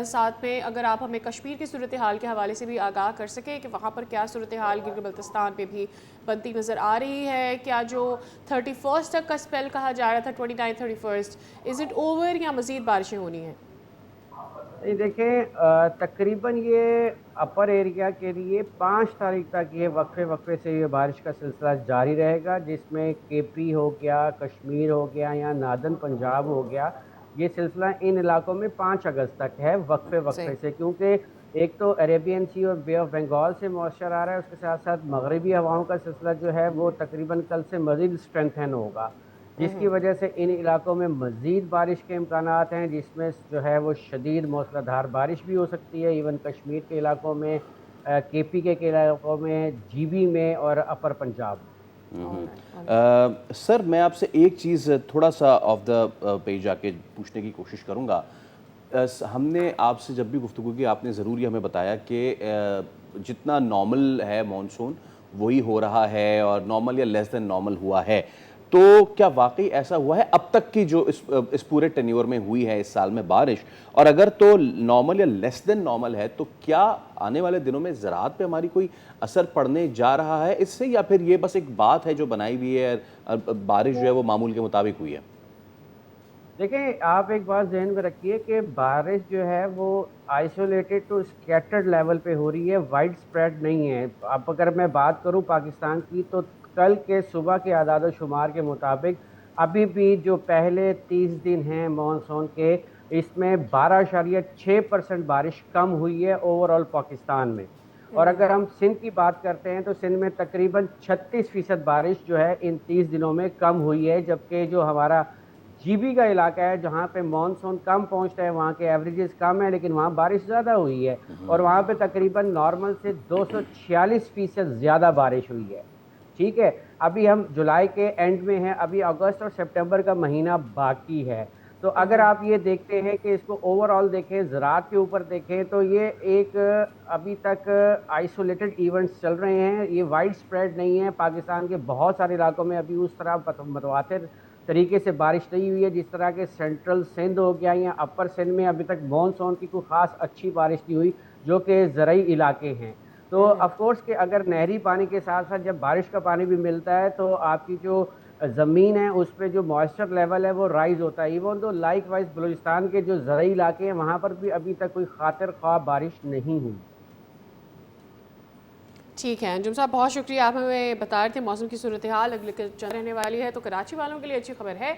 साथ में अगर आप हमें कश्मीर की सूरत हाल के हवाले से भी आगाह कर सकें कि वहाँ पर क्या सूरत हाल गिलगित बल्तिस्तान पे भी बनती नज़र आ रही है। क्या जो 31 तक का स्पेल कहा जा रहा था, 29 31, इज़ इट ओवर या मज़ीद बारिशें होनी हैं? नहीं देखें, तकरीबन ये अपर एरिया के लिए 5 तारीख तक ये वक्फे वक्फे से ये बारिश का सिलसिला जारी रहेगा, जिसमें केपी हो गया, कश्मीर हो गया या नादन पंजाब हो गया। ये सिलसिला इन इलाकों में 5 अगस्त तक है वक्फे वक्फे से, क्योंकि एक तो अरेबियन सी और बे ऑफ बंगाल से मॉइस्चर आ रहा है, उसके साथ साथ मगरबी हवाओं का सिलसिला जो है वो तकरीबन कल से मज़ीद स्ट्रेंथन होगा, जिसकी वजह से इन इलाकों में मज़ीद बारिश के इम्कानात हैं, जिसमें जो है वो शदीद मूसलाधार बारिश भी हो सकती है। इवन कश्मीर के इलाकों में, केपी के इलाकों में, जीबी में और अपर पंजाब में। सर, मैं आपसे एक चीज़ थोड़ा सा ऑफ द पेज आके पूछने की कोशिश करूँगा। हमने आपसे जब भी गुफ्तगू की, आपने ज़रूर ही हमें बताया कि जितना नॉर्मल है मॉनसून वही हो रहा है और नॉर्मल या लेस देन नॉर्मल हुआ है। तो क्या वाकई ऐसा हुआ है अब तक की जो इस पूरे टेन्योर में हुई है इस साल में बारिश? और अगर तो नॉर्मल या लेस देन नॉर्मल है तो क्या आने वाले दिनों में ज़राअत पे हमारी कोई असर पड़ने जा रहा है इससे, या फिर ये बस एक बात है जो बनाई हुई है, बारिश जो है वो मामूल के मुताबिक हुई है? देखें, आप एक बात ज़हन में रखिए कि बारिश जो है वो आइसोलेटेड टू स्कैटर्ड लेवल पे हो रही है, वाइड स्प्रेड नहीं है। अब अगर मैं बात करूं पाकिस्तान की, तो कल के सुबह के आदाद शुमार के मुताबिक अभी भी जो पहले 30 दिन हैं मानसून के, इसमें 12.6% बारिश कम हुई है ओवरऑल पाकिस्तान में। और अगर हम सिंध की बात करते हैं तो सिंध में तकरीबन 36% बारिश जो है इन 30 दिनों में कम हुई है, जबकि जो हमारा जीबी का इलाका है जहाँ पे मानसून कम पहुँचता है, वहाँ के एवरेजेस कम है लेकिन वहाँ बारिश ज़्यादा हुई है, और वहाँ पे तकरीबन नॉर्मल से 246% ज़्यादा बारिश हुई है। ठीक है, अभी हम जुलाई के एंड में हैं, अभी अगस्त और सितंबर का महीना बाकी है। तो अगर आप ये देखते हैं कि इसको ओवरऑल देखें, ज़राअत के ऊपर देखें, तो ये एक अभी तक आइसोलेटेड इवेंट्स चल रहे हैं, ये वाइड स्प्रेड नहीं है। पाकिस्तान के बहुत सारे इलाकों में अभी उस तरह मुतवातिर तरीके से बारिश नहीं हुई है, जिस तरह के सेंट्रल सिंध हो गया या अपर सिंध में अभी तक मानसून की कोई ख़ास अच्छी बारिश नहीं हुई, जो कि ज़रई इलाके हैं। तो ऑफ कोर्स कि अगर नहरी पानी के साथ साथ जब बारिश का पानी भी मिलता है तो आपकी जो ज़मीन है उस पर जो मॉइस्चर लेवल है वो राइज़ होता है। इवन तो लाइक वाइज बलूचिस्तान के जो ज़रई इलाके हैं वहाँ पर भी अभी तक कोई खातिर ख्वाह बारिश नहीं हुई। ठीक है अंजुम साहब, बहुत शुक्रिया, आप हमें बता रहे थे मौसम की सूरत हाल अगले चल रहने वाली है। तो कराची वालों के लिए अच्छी खबर है,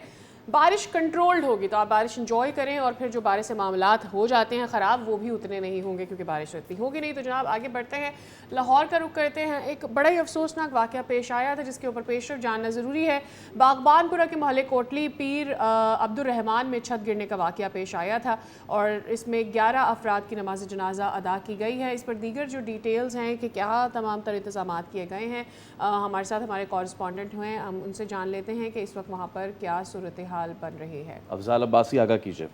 बारिश कंट्रोल्ड होगी, तो आप बारिश इंजॉय करें, और फिर जो बारिश से मामलात हो जाते हैं ख़राब वो भी उतने नहीं होंगे क्योंकि बारिश इतनी होगी नहीं। तो जनाब आगे बढ़ते हैं, लाहौर का रुख करते हैं। एक बड़ा ही अफसोसनाक वाक़या पेश आया था जिसके ऊपर पेशरफ जानना ज़रूरी है। बागबानपुरा के मोहल्ले कोटली पीर अब्दुर्रहमान में छत गिरने का वाक़या पेश आया था और इसमें 11 अफराद की नमाज जनाजा अदा की गई है। इस पर दीगर जो डिटेल्स हैं कि क्या तमाम तर इंतज़ाम किए गए हैं, हमारे साथ हमारे कॉरेस्पॉन्डेंट हैं, हम उनसे जान लेते हैं कि इस वक्त वहाँ पर क्या सूरत हाल बन रही है। अफजाल अब्बासी, आगाह कीजिए।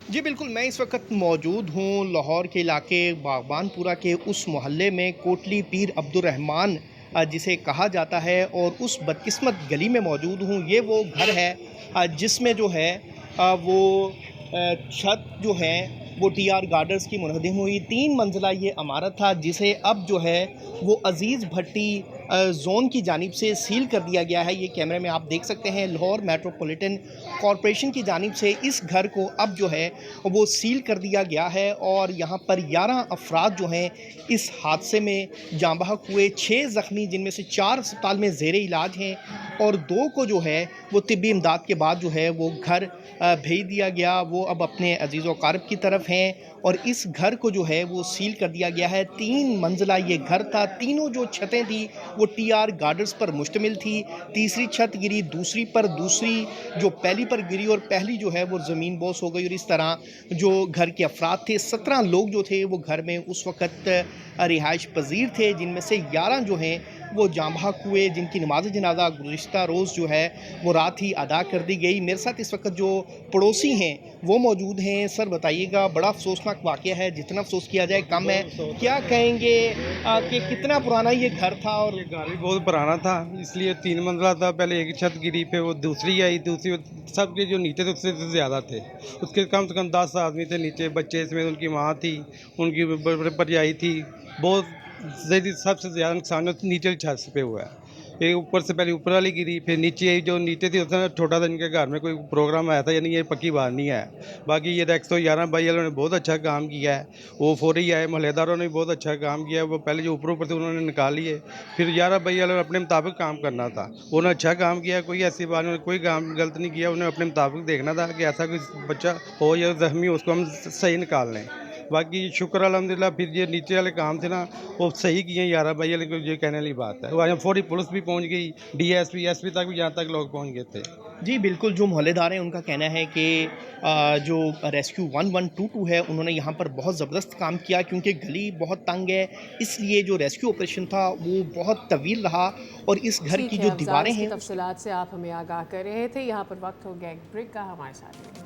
जी बिल्कुल, मैं इस वक्त मौजूद हूँ लाहौर के इलाके बागबानपुरा के उस मोहल्ले में कोटली पीर अब्दुर्रहमान जिसे कहा जाता है, और उस बदकिस्मत गली में मौजूद हूँ। ये वो घर है जिसमें जो है वो छत जो है वो टीआर गार्डर्स की मुनहदिम हुई। 3 मंजिला ये इमारत था जिसे अब जो है वो अजीज़ भट्टी जोन की जानिब से सील कर दिया गया है। ये कैमरे में आप देख सकते हैं, लाहौर मेट्रोपॉलिटन कॉरपोरेशन की जानिब से इस घर को अब जो है वो सील कर दिया गया है, और यहाँ पर 11 अफराद जो हैं इस हादसे में जाँ बहक हुए। 6 ज़ख्मी, जिनमें से 4 अस्पताल में ज़ेर इलाज हैं और 2 को जो है वो तिब्बी इमदाद के बाद जो है वो घर भेज दिया गया। वो अब अपने अजीज़ व क़ारिब की तरफ हैं और इस घर को जो है वो सील कर दिया गया है। 3 मंजिला ये घर था, तीनों जो छतें थी वो टीआर गार्डर्स पर मुश्तमिल थी। तीसरी छत गिरी, दूसरी पर, दूसरी जो पहली पर गिरी और पहली जो है वो ज़मीन बोस हो गई। और इस तरह जो घर के अफराद थे, 17 लोग जो थे वो घर में उस वक़्त रिहाइश पजीर थे, जिनमें से 11 जो हैं वो जाँ बहक हुए, जिनकी नमाज जनाजा गुज़िश्ता रोज़ जो है वो रात ही अदा कर दी गई। मेरे साथ इस वक्त जो पड़ोसी हैं वो मौजूद हैं। सर बताइएगा, बड़ा अफसोसनाक वाक़या है, जितना अफसोस किया जाए कम है। क्या कहेंगे कि कितना पुराना ये घर था? और ये घर भी बहुत पुराना था, इसलिए 3 मंजिला था। पहले एक छत गिरी, फिर वो दूसरी आई, दूसरी सबके जो नीचे थे उससे ज़्यादा थे। उसके कम से कम 10 आदमी थे नीचे, बच्चे इसमें, उनकी माँ थी, उनकी भरजाई थी। बहुत सबसे ज़्यादा नुकसान नीचे की छत पे हुआ है। ये ऊपर से पहले ऊपर वाली गिरी, फिर नीचे आई, जो नीचे थी उसमें छोटा था, इनके घर में कोई प्रोग्राम आया था, यानी ये पक्की बात नहीं है। बाकी ये 111 भाई वालों ने बहुत अच्छा काम किया है, वो फौरी आए, मोहल्लेदारों ने भी बहुत अच्छा काम किया है। वो पहले जो ऊपर थे उन्होंने निकाल लिए, फिर 11 भाई वालों ने अपने मुताबिक काम करना था, उन्होंने अच्छा काम किया, कोई ऐसी बात नहीं, कोई काम गलत नहीं किया। उन्हें अपने मुताबिक देखना था कि ऐसा कोई बच्चा हो या जख्मी हो उसको हम सही निकाल लें। बाकी शुक्र अल्हम्दुलिल्लाह, फिर ये नीचे वाले काम थे ना वो सही किए 11 भाई वाले को, ये कहने वाली बात है। वहाँ फौरी पुलिस भी पहुँच गई, डीएसपी एसपी तक भी, यहाँ तक लोग पहुँच गए थे। जी बिल्कुल, जो मोहल्लेदार हैं उनका कहना है कि जो रेस्क्यू 1122 है उन्होंने यहाँ पर बहुत ज़बरदस्त काम किया, क्योंकि गली बहुत तंग है, इसलिए जो रेस्क्यू ऑपरेशन था वो बहुत तवील रहा। और इस घर ठीक की है, जो अफजाल, दीवारें इसकी हैं तफसीलात से आप हमें आगाह कर रहे थे। यहाँ पर वक्त हो गया एक ब्रेक का, हमारे साथ रहिए।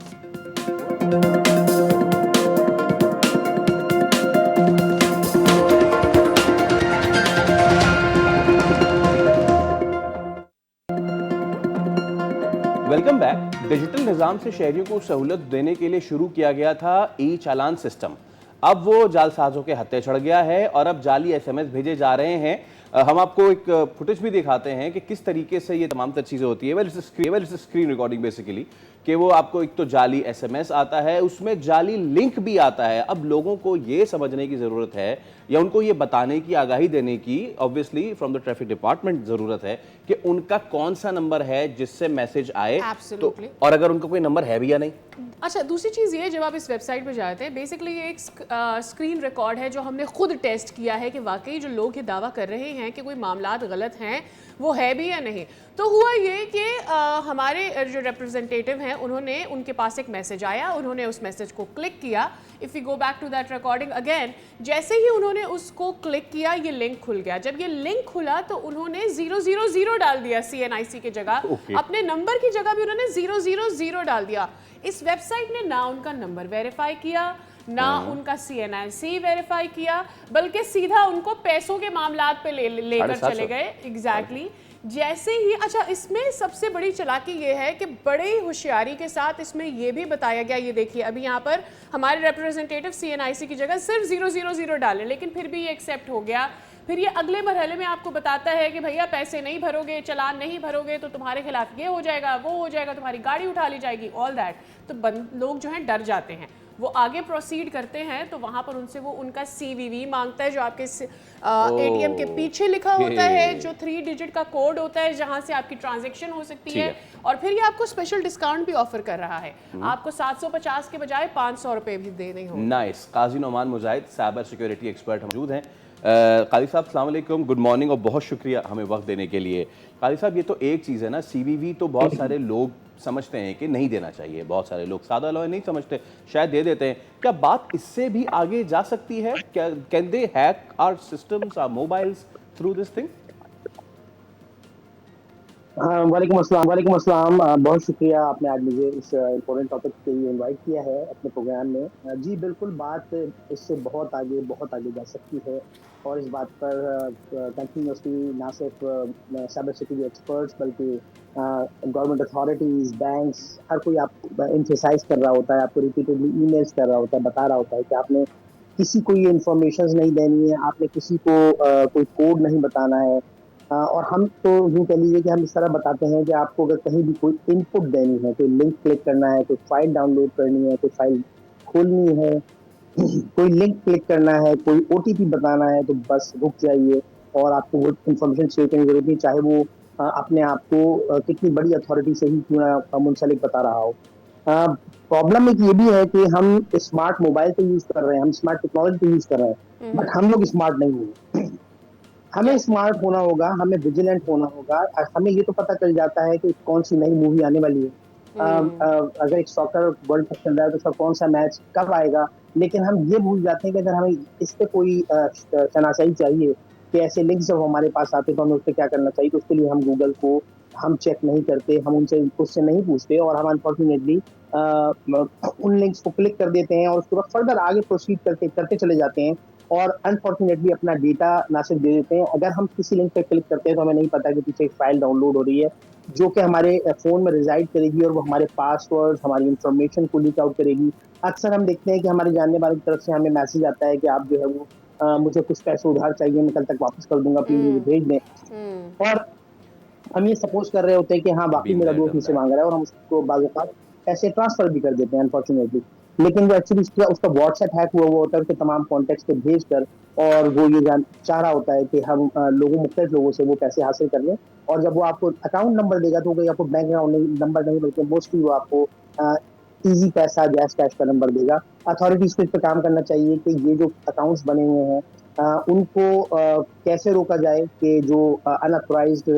Welcome back. डिजिटल निज़ाम से शहरियों को सहूलत देने के लिए शुरू किया गया था ई चालान सिस्टम। अब वो जालसाजों के हत्थे चढ़ गया है और अब जाली एसएमएस भेजे जा रहे हैं। हम आपको एक फुटेज भी दिखाते हैं कि किस तरीके से ये तमाम चीज़ें होती है। Well it's screen recording basically, कि वो आपको एक तो जाली एसएमएस आता है, उसमें जाली लिंक भी आता है। अब लोगों को ये समझने की ज़रूरत है या उनको ये बताने की, आगाही देने की, obviously from the traffic department ज़रूरत है कि उनका कौन सा नंबर है जिससे मैसेज आए। तो और अगर उनका कोई नंबर है भी या नहीं। अच्छा, दूसरी चीज़ ये, जब आप इस वेबसाइट पे जाते हैं, बेसिकली ये एक स्क्रीन रिकॉर्ड है जो हमने खुद टेस्ट किया है कि वाकई जो लोग ये दावा कर रहे हैं कि कोई मामलात गलत हैं वो है भी या नहीं। तो हुआ ये कि हमारे जो रिप्रेजेंटेटिव हैं उन्होंने, उनके पास एक मैसेज आया, उन्होंने उस मैसेज को क्लिक किया। If you go back to that recording again, जैसे ही उन्होंने उसको क्लिक किया ये लिंक खुल गया। जब ये लिंक खुला तो उन्होंने 000 डाल दिया CNIC की जगह, अपने नंबर की जगह भी उन्होंने 000 डाल दिया। इस वेबसाइट ने ना उनका नंबर वेरीफाई किया, ना उनका CNIC वेरीफाई किया, बल्कि सीधा उनको पैसों के मामलात पे लेकर चले गए। एग्जैक्टली जैसे ही, अच्छा इसमें सबसे बड़ी चालाकी ये है कि बड़ी होशियारी के साथ इसमें ये भी बताया गया, ये देखिए अभी यहाँ पर हमारे रिप्रेजेंटेटिव CNIC की जगह सिर्फ 000 डालें, लेकिन फिर भी ये एक्सेप्ट हो गया। फिर ये अगले मरहले में आपको बताता है कि भैया पैसे नहीं भरोगे, चालान नहीं भरोगे तो तुम्हारे खिलाफ ये हो जाएगा, वो हो जाएगा, तुम्हारी गाड़ी उठा ली जाएगी, ऑल दैट। तो लोग जो हैं डर जाते हैं, वो आगे प्रोसीड करते हैं तो वहाँ पर उनसे वो उनका CVV मांगता है, जो आपके ATM के पीछे लिखा होता है, जो 3 डिजिट का कोड होता है जहाँ से आपकी ट्रांजैक्शन हो सकती है। और फिर ये आपको स्पेशल डिस्काउंट भी ऑफर कर रहा है, आपको 750 के बजाय 500 रुपये भी देने होंगे। नाइस। काजी नोमान मुजाहिद, साइबर सिक्योरिटी एक्सपर्ट मौजूद हैं। काजी साहब अस्सलाम वालेकुम, गुड मॉर्निंग और बहुत शुक्रिया हमें वक्त देने के लिए। काजी साहब, ये तो एक चीज़ है ना, CVV तो बहुत सारे लोग समझते हैं कि नहीं देना चाहिए, बहुत सारे लोग, सादा लोग नहीं समझते, शायद दे देते हैं। क्या बात इससे भी आगे जा सकती है? क्या can they hack our systems, our mobiles through this thing? वालेकुम अस्सलाम। बहुत शुक्रिया, आपने आज मुझे इस इम्पोर्टेंट टॉपिक के लिए इनवाइट किया है अपने प्रोग्राम में। जी बिल्कुल, बात इससे बहुत आगे जा सकती है और इस बात पर कंटिन्यूसली ना सिर्फ साइबर सिक्योरिटी एक्सपर्ट्स बल्कि गवर्नमेंट अथॉरिटीज़, बैंक्स, हर कोई आप एम्फेसाइज कर रहा होता है, आपको रिपीटेडली ईमेल्स कर रहा होता है, बता रहा होता है कि आपने किसी को ये इन्फॉर्मेशन नहीं देनी है, आपने किसी को कोई कोड नहीं बताना है। और हम तो यूँ कह लीजिए कि हम इस तरह बताते हैं कि आपको अगर कहीं भी कोई इनपुट देनी है, कोई लिंक क्लिक करना है, कोई फाइल डाउनलोड करनी है, कोई फाइल खोलनी है, कोई लिंक क्लिक करना है, कोई OTP बताना है, तो बस रुक जाइए और आपको वो इन्फॉर्मेशन शेयर करने की जरूरत नहीं, चाहे वो अपने आप को कितनी बड़ी अथॉरिटी से ही क्यों ना मुंसलिक बता रहा हो। प्रॉब्लम एक ये भी है कि हम स्मार्ट मोबाइल तो यूज़ कर रहे हैं, हम स्मार्ट टेक्नोलॉजी तो यूज़ कर रहे हैं, बट हम लोग स्मार्ट नहीं हैं। हमें स्मार्ट होना होगा, हमें विजिलेंट होना होगा। हमें ये तो पता चल जाता है कि कौन सी नई मूवी आने वाली है, अगर एक सॉकर वर्ल्ड कप चल रहा है तो उसका कौन सा मैच कब आएगा, लेकिन हम ये भूल जाते हैं कि अगर हमें इस पे कोई शनासाई चाहिए कि ऐसे लिंक्स जब हमारे पास आते हैं तो हमें उस पर क्या करना चाहिए। तो उसके लिए हम गूगल को हम चेक नहीं करते, हम उनसे उससे नहीं पूछते और हम अनफॉर्चुनेटली उन लिंक्स को क्लिक कर देते हैं और उसके बाद फर्दर आगे प्रोसीड करते करते चले जाते हैं और अनफॉर्चुनेटली अपना डेटा ना सिर्फ दे देते हैं। अगर हम किसी लिंक पे क्लिक करते हैं तो हमें नहीं पता कि पीछे एक फाइल डाउनलोड हो रही है जो कि हमारे फ़ोन में रिज़ाइड करेगी और वो हमारे पासवर्ड्स, हमारी इन्फॉर्मेशन को लीक आउट करेगी। अक्सर हम देखते हैं कि हमारे जानने वालों की तरफ से हमें मैसेज आता है कि आप जो है वो मुझे कुछ पैसे उधार चाहिए, मैं कल तक वापस कर दूँगा, प्लीज़ मुझे भेज दें। और हम ये सपोज़ कर रहे होते हैं कि हाँ, वाक़ई बीन मेरा देयर दोस्त डन मुझसे दैट। माँग रहा है और हम उसको बाज़-औक़ात पैसे ट्रांसफ़र भी कर देते हैं अनफॉर्चुनेटली। लेकिन वो एक्चुअली उसका उसका व्हाट्सएप हैक हुआ हुआ होता है, उसके तमाम कॉन्टैक्ट्स को भेजकर और वो ये चाह रहा होता है कि हम मुख्तलिफ़ लोगों से वो पैसे हासिल कर लें और जब वो आपको अकाउंट नंबर देगा तो वो कोई आपको बैंक अकाउंट नंबर नहीं बल्कि मोस्टली वो आपको अ, ईज़ी पैसा, जैज़ कैश का नंबर देगा। अथॉरिटीज़ को इस पे काम करना चाहिए कि ये जो अकाउंट्स बने हुए हैं उनको कैसे रोका जाए कि जो अनऑथराइज़्ड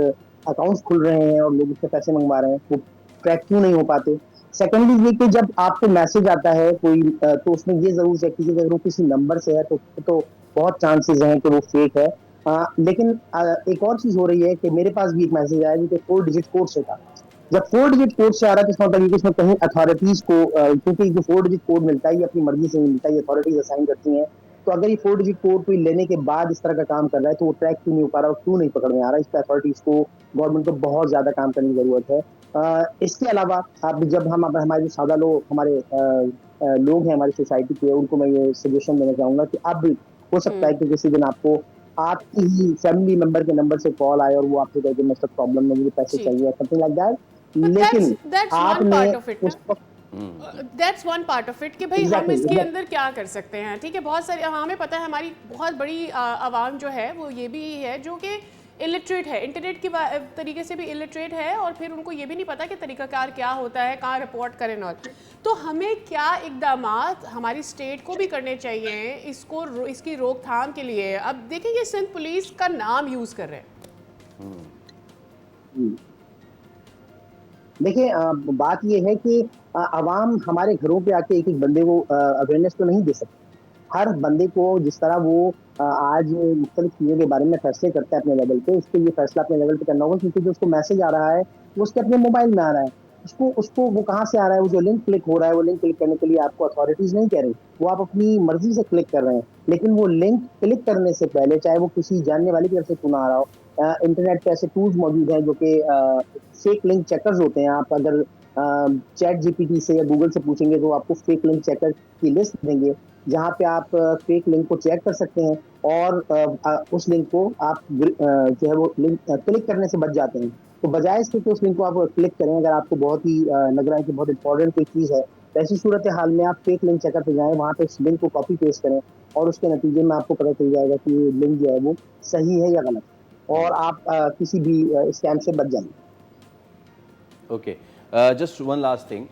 अकाउंट्स खुल रहे हैं और लोग उससे पैसे मंगवा रहे हैं, वो ट्रैक क्यों नहीं हो पाते। सेकेंडली ये कि जब आपको मैसेज आता है कोई तो उसमें ये ज़रूर चेक कीजिए कि अगर वो किसी नंबर से है तो बहुत चांसेस हैं कि वो फेक है। लेकिन एक और चीज़ हो रही है कि मेरे पास भी एक मैसेज आया जो कि 4 डिजिट कोड से था। जब 4 डिजिट कोड से आ रहा है तो इसका मतलब ये कि इसमें कहीं अथॉरिटीज़ को क्योंकि जो 4 डिजिट कोड मिलता है ये अपनी मर्ज़ी से नहीं मिलता है, ये अथॉरिटीज़ असाइन करती हैं। तो अगर ये 4 डिजिट कोड कोई लेने के बाद इस तरह का काम कर रहा है तो वो ट्रैक क्यों नहीं हो पा रहा और क्यों नहीं पकड़ में आ रहा है, इस पे अथॉरिटीज़ को, गवर्नमेंट को बहुत ज़्यादा काम करने की ज़रूरत है। इसके अलावा अब जब हम अब हमारे जो सादा लोग हमारे लोग हैं हमारी सोसाइटी के, उनको मैं ये सजेशन देना चाहूँगा कि अब हो सकता है कि किसी दिन आपको आपकी ही फैमिली मेंबर के नंबर से कॉल आए और वो आपसे कहे कि मैं सब प्रॉब्लम में मुझे पैसे जी, चाहिए समथिंग लाइक दैट। but लेकिन that's one आपने part of it ना। उस वक़्त that's one part of it कि भाई हम एग्ज़ैक्टली इसके एग्ज़ैक्ट अंदर क्या कर सकते हैं। ठीक है, बहुत सारी हमें पता है हमारी बहुत बड़ी आवाम जो है वो ये भी है जो कि इलिटरेट है, इंटरनेट की तरीके से भी इलिटरेट है और फिर उनको ये भी नहीं पता कि तरीकाकार क्या होता है, कहाँ रिपोर्ट करें और तो हमें क्या इकदामात हमारी स्टेट को भी करने चाहिए इसकी रोकथाम के लिए। अब देखिए ये सिंध पुलिस का नाम यूज़ कर रहे हैं। हुँ। देखिए बात ये है कि अवाम हमारे घरों पे आके एक-एक बंदे को अवेयरनेस तो नहीं दे सकती। हर बंदे को जिस तरह वो आज मुख्तलिफ चीज़ों के बारे में फैसले करता है अपने लेवल पे, उसको ये फैसला अपने लेवल पे करना होगा क्योंकि जो उसको मैसेज आ रहा है, वो उसके अपने मोबाइल में आ रहा है। उसको उसको वो कहाँ से आ रहा है, वो जो लिंक क्लिक हो रहा है, वो लिंक क्लिक करने के लिए आपको अथॉरिटीज़ नहीं कह रही, वो आप अपनी मर्ज़ी से क्लिक कर रहे हैं। लेकिन वो लिंक क्लिक करने से पहले, चाहे वो किसी जानने वाले की तरफ से क्यों ना आ रहा हो, इंटरनेट पे ऐसे टूल्स मौजूद हैं जो कि फेक लिंक चेकर्स होते हैं। आप अगर चैट जीपीटी से या गूगल से पूछेंगे तो आपको फेक लिंक चेकर की लिस्ट देंगे, जहाँ पे आप फेक लिंक को चेक कर सकते हैं और उस लिंक को आप जो है वो लिंक क्लिक करने से बच जाते हैं। तो बजाय इसके कि उस लिंक को आप क्लिक करें, अगर आपको बहुत ही लग रहा है कि बहुत इम्पोर्टेंट कोई चीज़ है, तो ऐसी सूरत हाल में आप फेक लिंक चेकर पे जाएँ, वहाँ पे उस लिंक को कॉपी पेस्ट करें और उसके नतीजे में आपको पता चल जाएगा कि ये लिंक जो है वो सही है या गलत और आप किसी भी स्कैम से बच जाएँगे। Okay, just one last thing,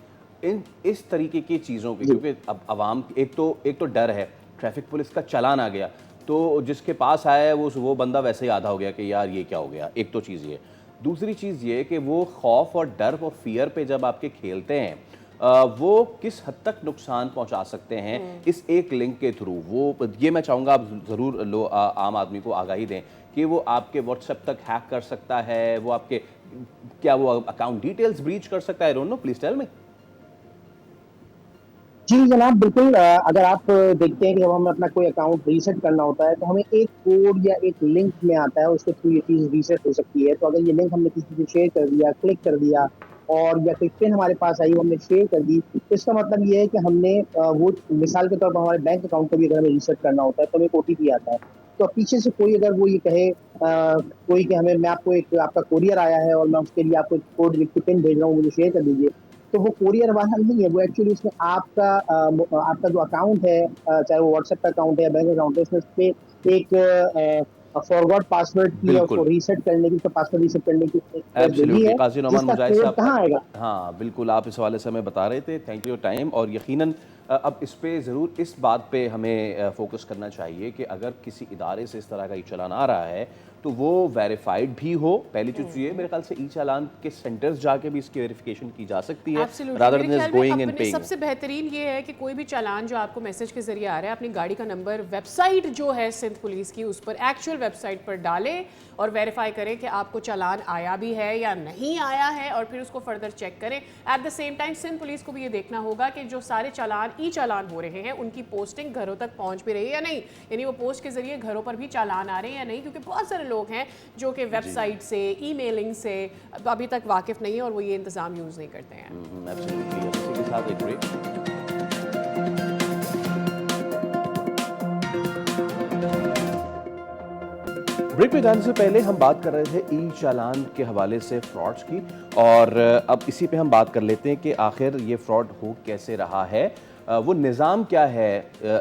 इन इस तरीके की चीज़ों पे, क्योंकि अब आवाम एक तो डर है, ट्रैफिक पुलिस का चालान आ गया तो जिसके पास आया है वो बंदा वैसे ही आधा हो गया कि यार ये क्या हो गया। एक तो चीज़ ये, दूसरी चीज़ ये कि वो खौफ और डर और फियर पे जब आपके खेलते हैं, वो किस हद तक नुकसान पहुंचा सकते हैं इस एक लिंक के थ्रू। वो ये मैं चाहूँगा आप ज़रूर आम आदमी को आगाही दें कि वो आपके व्हाट्सएप तक हैक कर सकता है, वो आपके क्या वो अकाउंट डिटेल्स ब्रीच कर सकता है। I don't know, please tell me. जी जनाब, बिल्कुल अगर आप देखते हैं कि जब हमें अपना कोई अकाउंट रीसेट करना होता है, तो हमें एक कोड या एक लिंक में आता है, उसके थ्रू ये चीज़ रीसेट हो सकती है। तो अगर ये लिंक हमने किसी को शेयर कर दिया, क्लिक कर दिया और या कोई पिन हमारे पास आई, वो हमने शेयर कर दी, तो इसका मतलब ये है कि हमने वो मिसाल के तौर पर हमारे बैंक अकाउंट को भी अगर हमें रीसेट करना होता है, तो हमें एक ओटीपी आता है। तो पीछे से कोई अगर वो ये कहे कोई कि मैं आपको एक आपका कोरियर आया है और मैं उसके लिए आपको एक कोड लिख के पिन भेज रहा हूँ, मुझे शेयर कर दीजिए। तो वो कोरियर वाला नहीं है, वो एक्चुअली उसमें आपका जो अकाउंट है, चाहे वो व्हाट्सएप का अकाउंट है या बैंक अकाउंट है, उसमें उसपे एक फॉरगॉट पासवर्ड की और उसको बिल्कुल, रीसेट करने की, उसका पासवर्ड रीसेट करने की भेजी एब्सोल्युटली है, काजी नोमान जिसका मुजाहिद कोड साहब। कहाँ आएगा? हाँ बिल्कुल, आप इस हवाले से हमें बता रहे थे। Thank you time. और यकीनन अब इस पे ज़रूर इस बात पे हमें फोकस करना चाहिए कि अगर किसी इदारे से इस तरह का ये चलान आ रहा है तो वो वेरीफाइड भी हो। पहली चीज़ ये मेरे ख्याल से ई चालान के सेंटर्स जाके भी इसकी वेरिफिकेशन की जा सकती है Absolutely. रादर मेरे देन ख्याल में गोइंग एंड अपने पेइंग। सबसे बेहतरीन ये है कि कोई भी चालान जो आपको मैसेज के जरिए आ रहा है अपनी गाड़ी का नंबर वेबसाइट जो है सिंध पुलिस की उस पर एक्चुअल वेबसाइट पर डालें और वेरीफाई करें कि आपको चालान आया भी है या नहीं आया है और फिर उसको फर्दर चेक करें। At the same time Sindh police को भी ये देखना होगा कि जो सारे चालान ई चालान हो रहे हैं उनकी पोस्टिंग घरों तक पहुंच भी रही है या नहीं, यानी वो पोस्ट के जरिए घरों पर भी चालान आ रहे हैं या नहीं, क्योंकि बहुत सारे लोग हैं जो कि वेबसाइट से ईमेलिंग से अभी तक वाकिफ नहीं है और वो ये इंतज़ाम यूज़ नहीं करते हैं। एब्सोल्युटली। इसी के साथ एक ब्रेक। ब्रेक पे जाने से पहले हम बात कर रहे थे ई चालान के हवाले से फ्रॉड्स की, और अब इसी पे हम बात कर लेते हैं कि आखिर ये फ्रॉड हो कैसे रहा है, वो निज़ाम क्या है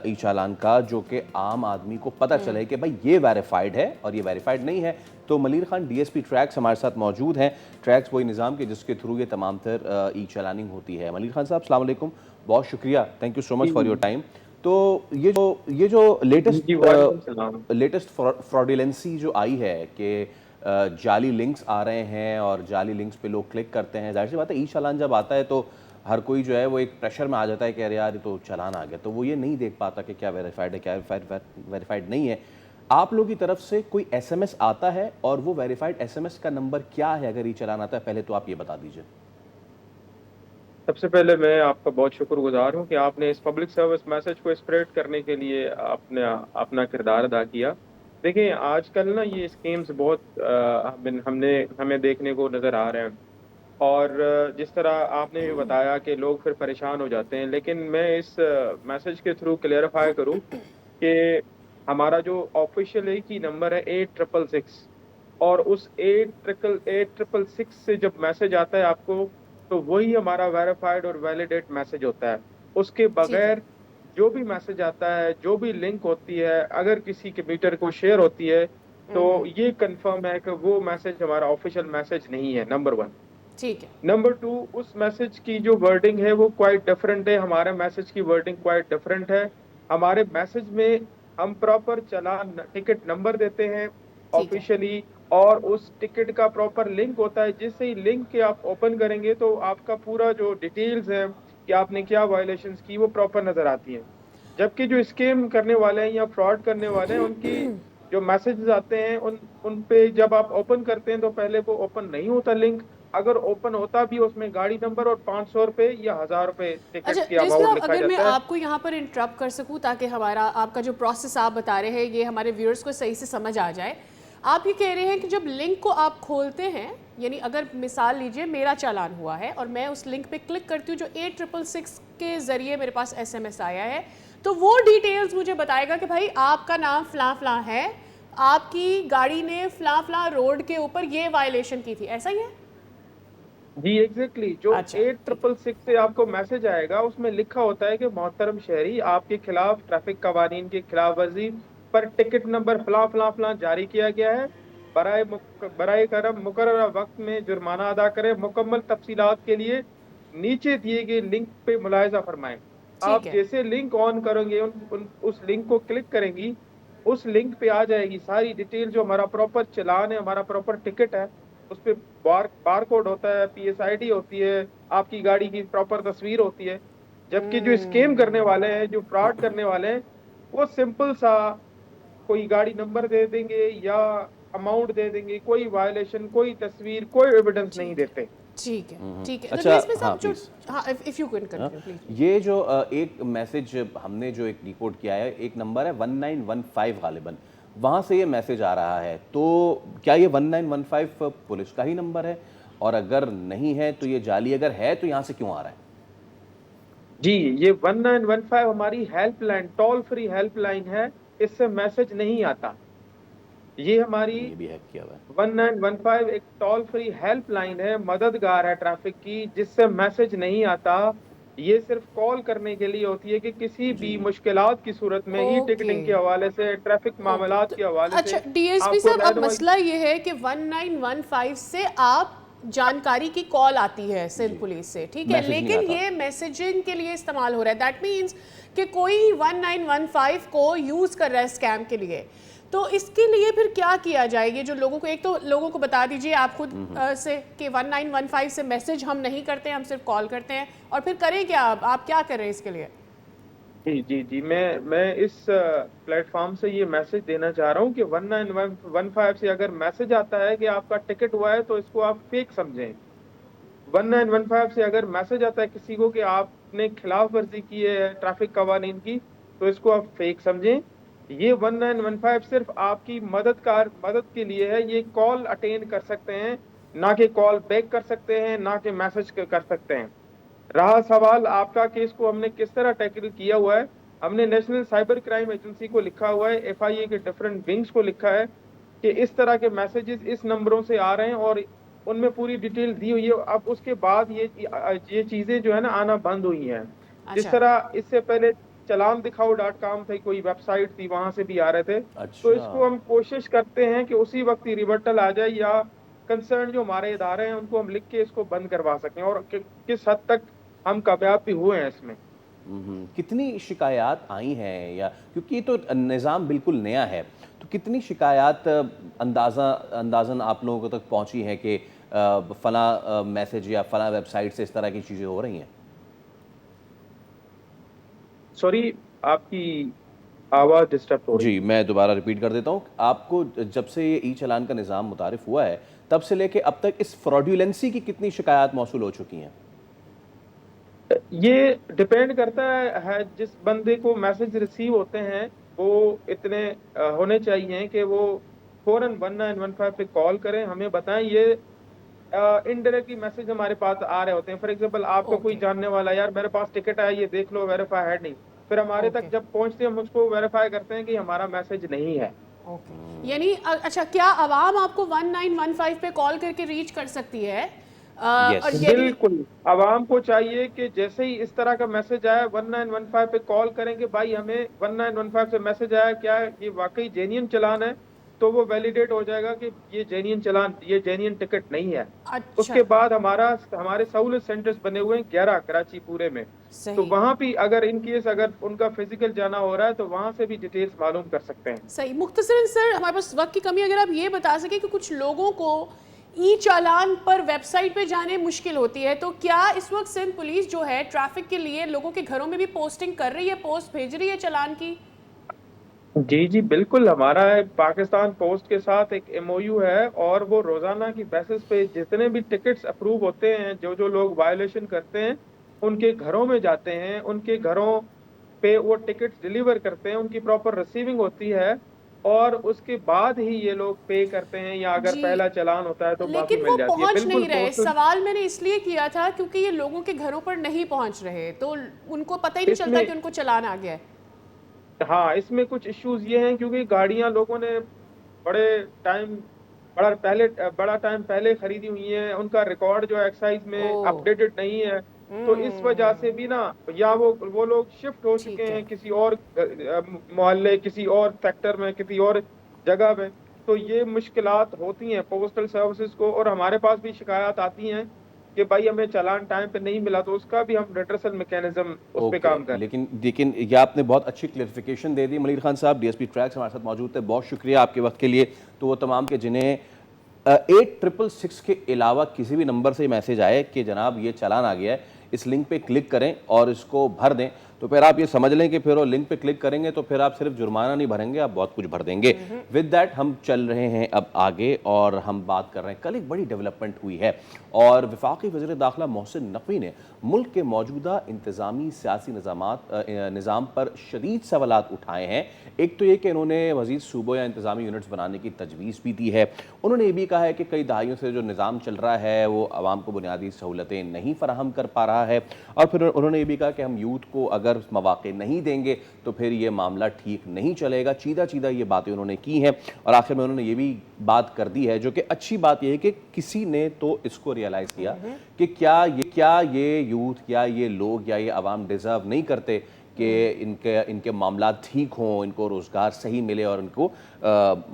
ई चालान का जो कि आम आदमी को पता चले कि भाई ये वेरीफाइड है और ये वेरीफाइड नहीं है। तो मलिर खान डीएसपी ट्रैक्स हमारे साथ मौजूद हैं। ट्रैक्स वही निज़ाम के जिसके थ्रू ये तमाम तर ई चालानिंग होती है। मलिर खान साहब अस्सलाम वालेकुम, बहुत शुक्रिया, thank you so much for your time. तो ये जो लेटेस्ट फ्रॉडुलेंसी जो आई है कि जाली लिंक्स आ रहे हैं और जाली लिंक्स पे लोग क्लिक करते हैं, जाहिर सी बात है ई चालान जब आता है तो हर कोई जो है वो एक प्रेशर में आ जाता है कि अरे यार ये तो चालान आ गया, तो वो ये नहीं देख पाता कि क्या वेरीफाइड है क्या वेरीफाइड नहीं है। आप लोगों की तरफ से कोई एसएमएस आता है और वो वेरीफाइड एसएमएस का नंबर क्या है अगर ई चालान आता है, पहले तो आप ये बता दीजिए। सबसे पहले मैं आपका बहुत शुक्रगुजार हूँ कि आपने इस पब्लिक सर्विस मैसेज को स्प्रेड करने के लिए अपना किरदार अदा किया। देखिए आजकल ना ये स्कीम्स बहुत हमें देखने को नज़र आ रहे हैं, और जिस तरह आपने भी बताया कि लोग फिर परेशान हो जाते हैं, लेकिन मैं इस मैसेज के थ्रू क्लेरिफाई करूँ कि हमारा जो ऑफिशियल एक ही नंबर है 8666, और उस 8666 से जब मैसेज आता है आपको तो वही हमारा वेरीफाइड और वैलिडेट मैसेज होता है। उसके बगैर जो भी मैसेज आता है, जो भी लिंक होती है, अगर किसी के मीटर को शेयर होती है तो ये कंफर्म है कि वो मैसेज हमारा ऑफिशियल मैसेज नहीं है, नंबर 1। ठीक है। नंबर 2, उस मैसेज की जो वर्डिंग है वो क्वाइट डिफरेंट है, हमारे मैसेज की वर्डिंग क्वाइट डिफरेंट है। हमारे मैसेज में हम प्रॉपर चालान टिकट नंबर देते हैं ऑफिशियली, और उस टिकट का प्रॉपर लिंक होता है, जिससे ही लिंक के आप ओपन करेंगे तो आपका पूरा जो डिटेल्स है कि आपने क्या वायलेशंस की वो प्रॉपर नजर आती हैं। जबकि जो स्कैम करने वाले हैं या फ्रॉड करने वाले हैं उनकी जो मैसेजेस आते हैं उन पे जब आप ओपन करते हैं तो पहले वो ओपन नहीं होता लिंक, अगर ओपन होता भी उसमें गाड़ी नंबर और 500 रुपए या 1000 रुपए टिकट की अमाउंट लिखा अगर मैं जाता है। आपको यहाँ पर इंटरप्ट कर सकूँ ताकि हमारा आपका जो प्रोसेस आप बता रहे हैं ये हमारे व्यूअर्स को सही से समझ आ जाए। आप ये कह रहे हैं कि जब लिंक को आप खोलते हैं, यानी अगर मिसाल लीजिए मेरा चालान हुआ है और मैं उस लिंक पे क्लिक करती हूँ जो 8666 के ज़रिए मेरे पास एसएमएस आया है, तो वो डिटेल्स मुझे बताएगा कि भाई आपका नाम फ़लाँ फ़लाँ है, आपकी गाड़ी ने फ़लाँ फ़लाँ रोड के ऊपर ये वायलेशन की थी, ऐसा ही है? जी एग्जैक्टली। जो 8666 से आपको मैसेज आएगा उसमें लिखा होता है कि मोहतरम शहरी, आपके खिलाफ ट्रैफिक कवानीन की खिलाफ वर्जी पर टिकट नंबर फला फला फला जारी किया गया है, बराए करम मुकर्रर वक्त में जुर्माना अदा करें। मुकम्मल तफसीलात के लिए नीचे दिए गए लिंक पे मुलाहिजा फरमाएं। आप जैसे लिंक ऑन करेंगे उस लिंक को क्लिक करेंगी, उस लिंक पे आ जाएगी सारी डिटेल, जो हमारा प्रॉपर चालान है, हमारा प्रॉपर टिकट है, उस पे बार कोड होता है, PSID होती है, आपकी गाड़ी की प्रॉपर तस्वीर होती है। जबकि जो स्कैम करने वाले हैं, जो फ्रॉड करने वाले हैं, वो सिंपल सा कोई गाड़ी नंबर दे देंगे या अमाउंट दे देंगे, कोई वायलेशन, कोई तस्वीर, कोई एविडेंस नहीं देते। ठीक है, ठीक है। अच्छा, if you can continue please. ये जो एक मैसेज हमने जो एक रिपोर्ट किया है, एक नंबर है 1915 गालिबन, वहाँ से ये मैसेज आ रहा है, तो क्या ये 1915 पुलिस का ही नंबर है? और अगर नहीं है तो ये जाली, अगर है तो यहाँ से क्यों आ रहा है? जी, ये 1915 हमारी हेल्पलाइन, टोल फ्री हेल्पलाइन है, इससे मैसेज नहीं आता। ये हमारी भी हैक किया हुआ है। 1915 एक टोल फ्री हेल्पलाइन है, मददगार है ट्रैफिक की, जिससे मैसेज नहीं आता। ये सिर्फ कॉल करने के लिए होती है कि किसी भी मुश्किलात की सूरत में ही टिकटिंग के हवाले से, ट्रैफिक मामलात के हवाले से। अच्छा डीएसपी साहब, अब मसला ये है कि 1915 से आप जानकारी की कॉल आती है सिंध पुलिस से, ठीक है, लेकिन ये मैसेजिंग के लिए इस्तेमाल हो रहा है। दैट मीन्स कि कोई 1915 को यूज कर रहा है स्कैम के लिए। तो इसके लिए फिर क्या किया जाए? ये जो लोगों को, एक तो लोगों को बता दीजिए आप खुद से कि 1915 से मैसेज हम नहीं करते, हम सिर्फ कॉल करते हैं, और फिर करें क्या? आप क्या कर रहे हैं इसके लिए? जी जी जी, मैं इस प्लेटफॉर्म से ये मैसेज देना चाह रहा हूँ कि 1915 से अगर मैसेज आता है कि आपका टिकट हुआ है तो इसको आप फेक समझें। 1915 से अगर मैसेज आता है किसी को कि आपने खिलाफ वर्जी की है ट्रैफिक कवानीन की, तो इसको आप फेक समझें। ये 1915 सिर्फ आपकी मदद के लिए है। ये कॉल अटेंड कर सकते हैं, ना कि कॉल बैक कर सकते हैं, ना कि मैसेज कर सकते हैं। रहा सवाल आपका केस को हमने किस तरह टैकल किया हुआ है, हमने नेशनल साइबर क्राइम एजेंसी को लिखा हुआ है, FIA के डिफरेंट विंग्स को लिखा है कि इस तरह के मैसेजेस इस नंबरों से आ रहे हैं और उनमें पूरी डिटेल दी हुई है। अब उसके बाद ये चीजें जो है ना आना बंद हुई हैं। जिस तरह इससे पहले चलान दिखाओ.com थी, कोई वेबसाइट थी, वहां से भी आ रहे थे। तो इसको हम कोशिश करते हैं कि उसी वक्त ही रिवर्टल आ जाए या कंसर्न जो हमारे इदारे हैं उनको हम लिख के इसको बंद करवा सकें, और किस हद तक हम कामयाब भी हुए हैं इसमें। कितनी शिकायत आई हैं, या क्योंकि ये तो निज़ाम बिल्कुल नया है, तो कितनी शिकायत अंदाज़न आप लोगों तक पहुंची हैं कि फला मैसेज या फला वेबसाइट से इस तरह की चीज़ें हो रही हैं? सॉरी, आपकी आवाज़ डिस्टर्ब हो रही है। जी, मैं दोबारा रिपीट कर देता हूँ। आपको जब से ये ई-चालान का निज़ाम मुतारिफ़ हुआ है, तब से लेके अब तक इस फ्रॉड्यूलेंसी की कितनी शिकायत मौसूल हो चुकी हैं? ये डिपेंड करता है जिस बंदे को मैसेज रिसीव होते हैं वो इतने होने चाहिए कि वो फौरन 1915 पे कॉल करें, हमें बताएं। ये इनडायरेक्टली मैसेज हमारे पास आ रहे होते हैं। फॉर एग्जांपल आपको कोई जानने वाला, यार मेरे पास टिकट है, ये देख लो, वेरीफाई है नहीं, फिर हमारे तक जब पहुंचते हैं हम उसको वेरीफाई करते हैं कि हमारा मैसेज नहीं है। यानी अच्छा, क्या आवाम आपको 1915 पे कॉल करके रीच कर सकती है? और ये बिल्कुल, आवाम को चाहिए कि जैसे ही इस तरह का मैसेज आया 1915 पे कॉल करेंगे, भाई हमें 1915 से मैसेज आया, क्या ये वाकई जेन्युइन चलान है, तो वो वैलिडेट हो जाएगा कि ये जेन्युइन चलान, ये जेन्युइन टिकट नहीं है। अच्छा। उसके बाद हमारे सहूलत सेंटर्स बने हुए हैं 11 कराची पूरे में, तो वहाँ भी अगर इन केस अगर उनका फिजिकल जाना हो रहा है तो वहाँ से भी डिटेल्स मालूम कर सकते हैं। सही। मुख्तसरन सर, हमारे पास वक्त की कमी, अगर आप ये बता सकें कि कुछ लोगों को ई-चालान पर वेबसाइट पे जाने मुश्किल होती है, तो क्या इस वक्त सिंध पुलिस जो है ट्रैफिक के लिए लोगों के घरों में भी पोस्टिंग कर रही है, पोस्ट भेज रही है चालान की? जी जी बिल्कुल, हमारा पाकिस्तान पोस्ट के साथ एक MOU है और वो रोजाना की बेसिस पे जितने भी टिकट्स अप्रूव होते हैं, जो लोग वायोलेशन करते हैं उनके घरों में जाते हैं, उनके घरों पे वो टिकट्स डिलीवर करते हैं, उनकी प्रॉपर रिसीविंग होती है और उसके बाद ही ये लोग पे करते हैं, या अगर पहला चालान होता है तो माफी मिल जाती है। पहुंच नहीं रहे। सवाल मैंने इसलिए किया था क्योंकि ये लोगों के घरों पर नहीं पहुंच रहे, तो उनको पता ही नहीं चलता कि उनको चालान आ गया है। हाँ, इसमें कुछ इश्यूज ये हैं क्योंकि गाड़ियां लोगों ने बड़ा टाइम पहले खरीदी हुई हैं, उनका रिकॉर्ड जो है एक्साइज में अपडेटेड नहीं है, तो इस वजह से भी ना, या वो लोग शिफ्ट हो चुके हैं किसी और मोहल्ले, किसी और सेक्टर में, किसी और जगह में, तो ये मुश्किलात होती हैं पोस्टल सर्विसेज को। और हमारे पास भी शिकायत आती हैं कि भाई हमें चालान टाइम पे नहीं मिला, तो उसका भी हम रिड्रेसल मैकेनिज्म उस पे काम कर। लेकिन ये आपने बहुत अच्छी क्लेरिफिकेशन दे दी। मलिर खान साहब, DSP ट्रैक्स हमारे साथ मौजूद थे, बहुत शुक्रिया आपके वक्त के लिए। तो वो तमाम के जिन्हें 8666 के अलावा किसी भी नंबर से मैसेज आए कि जनाब ये चालान आ गया है, इस लिंक पे क्लिक करें और इसको भर दें, तो फिर आप ये समझ लें कि फिर वो लिंक पे क्लिक करेंगे तो फिर आप सिर्फ जुर्माना नहीं भरेंगे, आप बहुत कुछ भर देंगे। विद दैट हम चल रहे हैं अब आगे और हम बात कर रहे हैं, कल एक बड़ी डेवलपमेंट हुई है और वफाकी वज़ीर दाखिला मोहसिन नकवी ने मुल्क के मौजूदा इंतज़ामी सियासी निज़ाम पर शदीद सवालात उठाए हैं। एक तो ये कि इन्होंने मज़ीद सूबों या इंतज़ामी यूनिट्स बनाने की तजवीज़ भी दी है। उन्होंने ये भी कहा है कि कई दहाइयों से जो निज़ाम चल रहा है वो आवाम को बुनियादी सहूलतें नहीं फराहम कर पा रहा है, और फिर उन्होंने ये भी कहा कि हम यूथ को अगर मौके नहीं देंगे तो फिर ये मामला ठीक नहीं चलेगा। चीदा ये बातें उन्होंने की हैं और आखिर में उन्होंने ये भी बात कर दी है, जो कि अच्छी बात यह है कि किसी ने तो इसको रियलाइज़ किया कि क्या ये यूथ या ये लोग या ये आवाम डिज़र्व नहीं करते कि इनके मामला ठीक हों, इनको रोज़गार सही मिले और इनको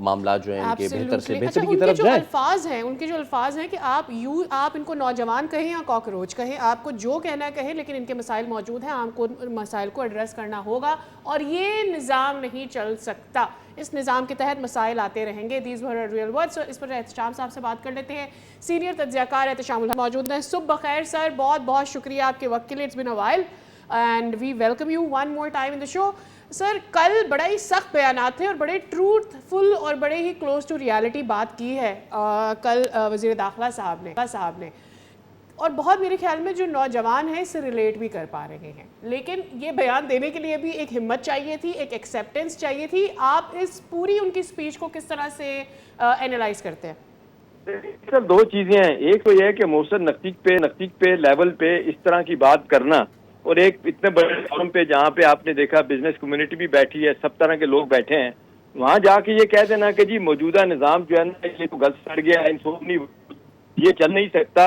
मामला जो है इनके बेहतर से बेहतरी की तरफ जाए। उनके जो अल्फाज हैं कि आप इनको नौजवान कहें या कॉकरोच कहें, आपको जो कहना है कहें, लेकिन इनके मसाइल मौजूद हैं, आपको मसाइल को एड्रेस करना होगा और ये निज़ाम नहीं चल सकता। इस निज़ाम के तहत मसाइल आते रहेंगे। These were real words. इस पर एहतशाम साहब से बात कर लेते हैं। सीनियर तज्ज़ियाकार एहतशाम मौजूद हैं। सुबह बखैर सर, बहुत बहुत शुक्रिया आपके वक्त के लिए। It's been a while and we welcome you one more time in the show. Sir, कल बड़ा ही सख्त बयानात थे और बड़े ट्रूथफुल और बड़े ही क्लोज टू रियलिटी बात की है कल वज़ीर दाखिला साहब ने और बहुत मेरे ख्याल में जो नौजवान हैं इससे रिलेट भी कर पा रहे हैं। लेकिन ये बयान देने के लिए भी एक हिम्मत चाहिए थी, एक एक्सेप्टेंस चाहिए थी। आप इस पूरी उनकी स्पीच को किस तरह से एनालाइज करते हैं? सर, दो चीज़ें हैं। एक तो यह है कि मोहसिन नकतीक पे लेवल पे इस तरह की बात करना, और एक इतने बड़े फोरम पे जहाँ पे आपने देखा बिजनेस कम्युनिटी भी बैठी है, सब तरह के लोग बैठे हैं, वहाँ जाके ये कह देना कि जी मौजूदा निज़ाम जो है ना ये तो गलत सड़ गया है, ये चल नहीं सकता।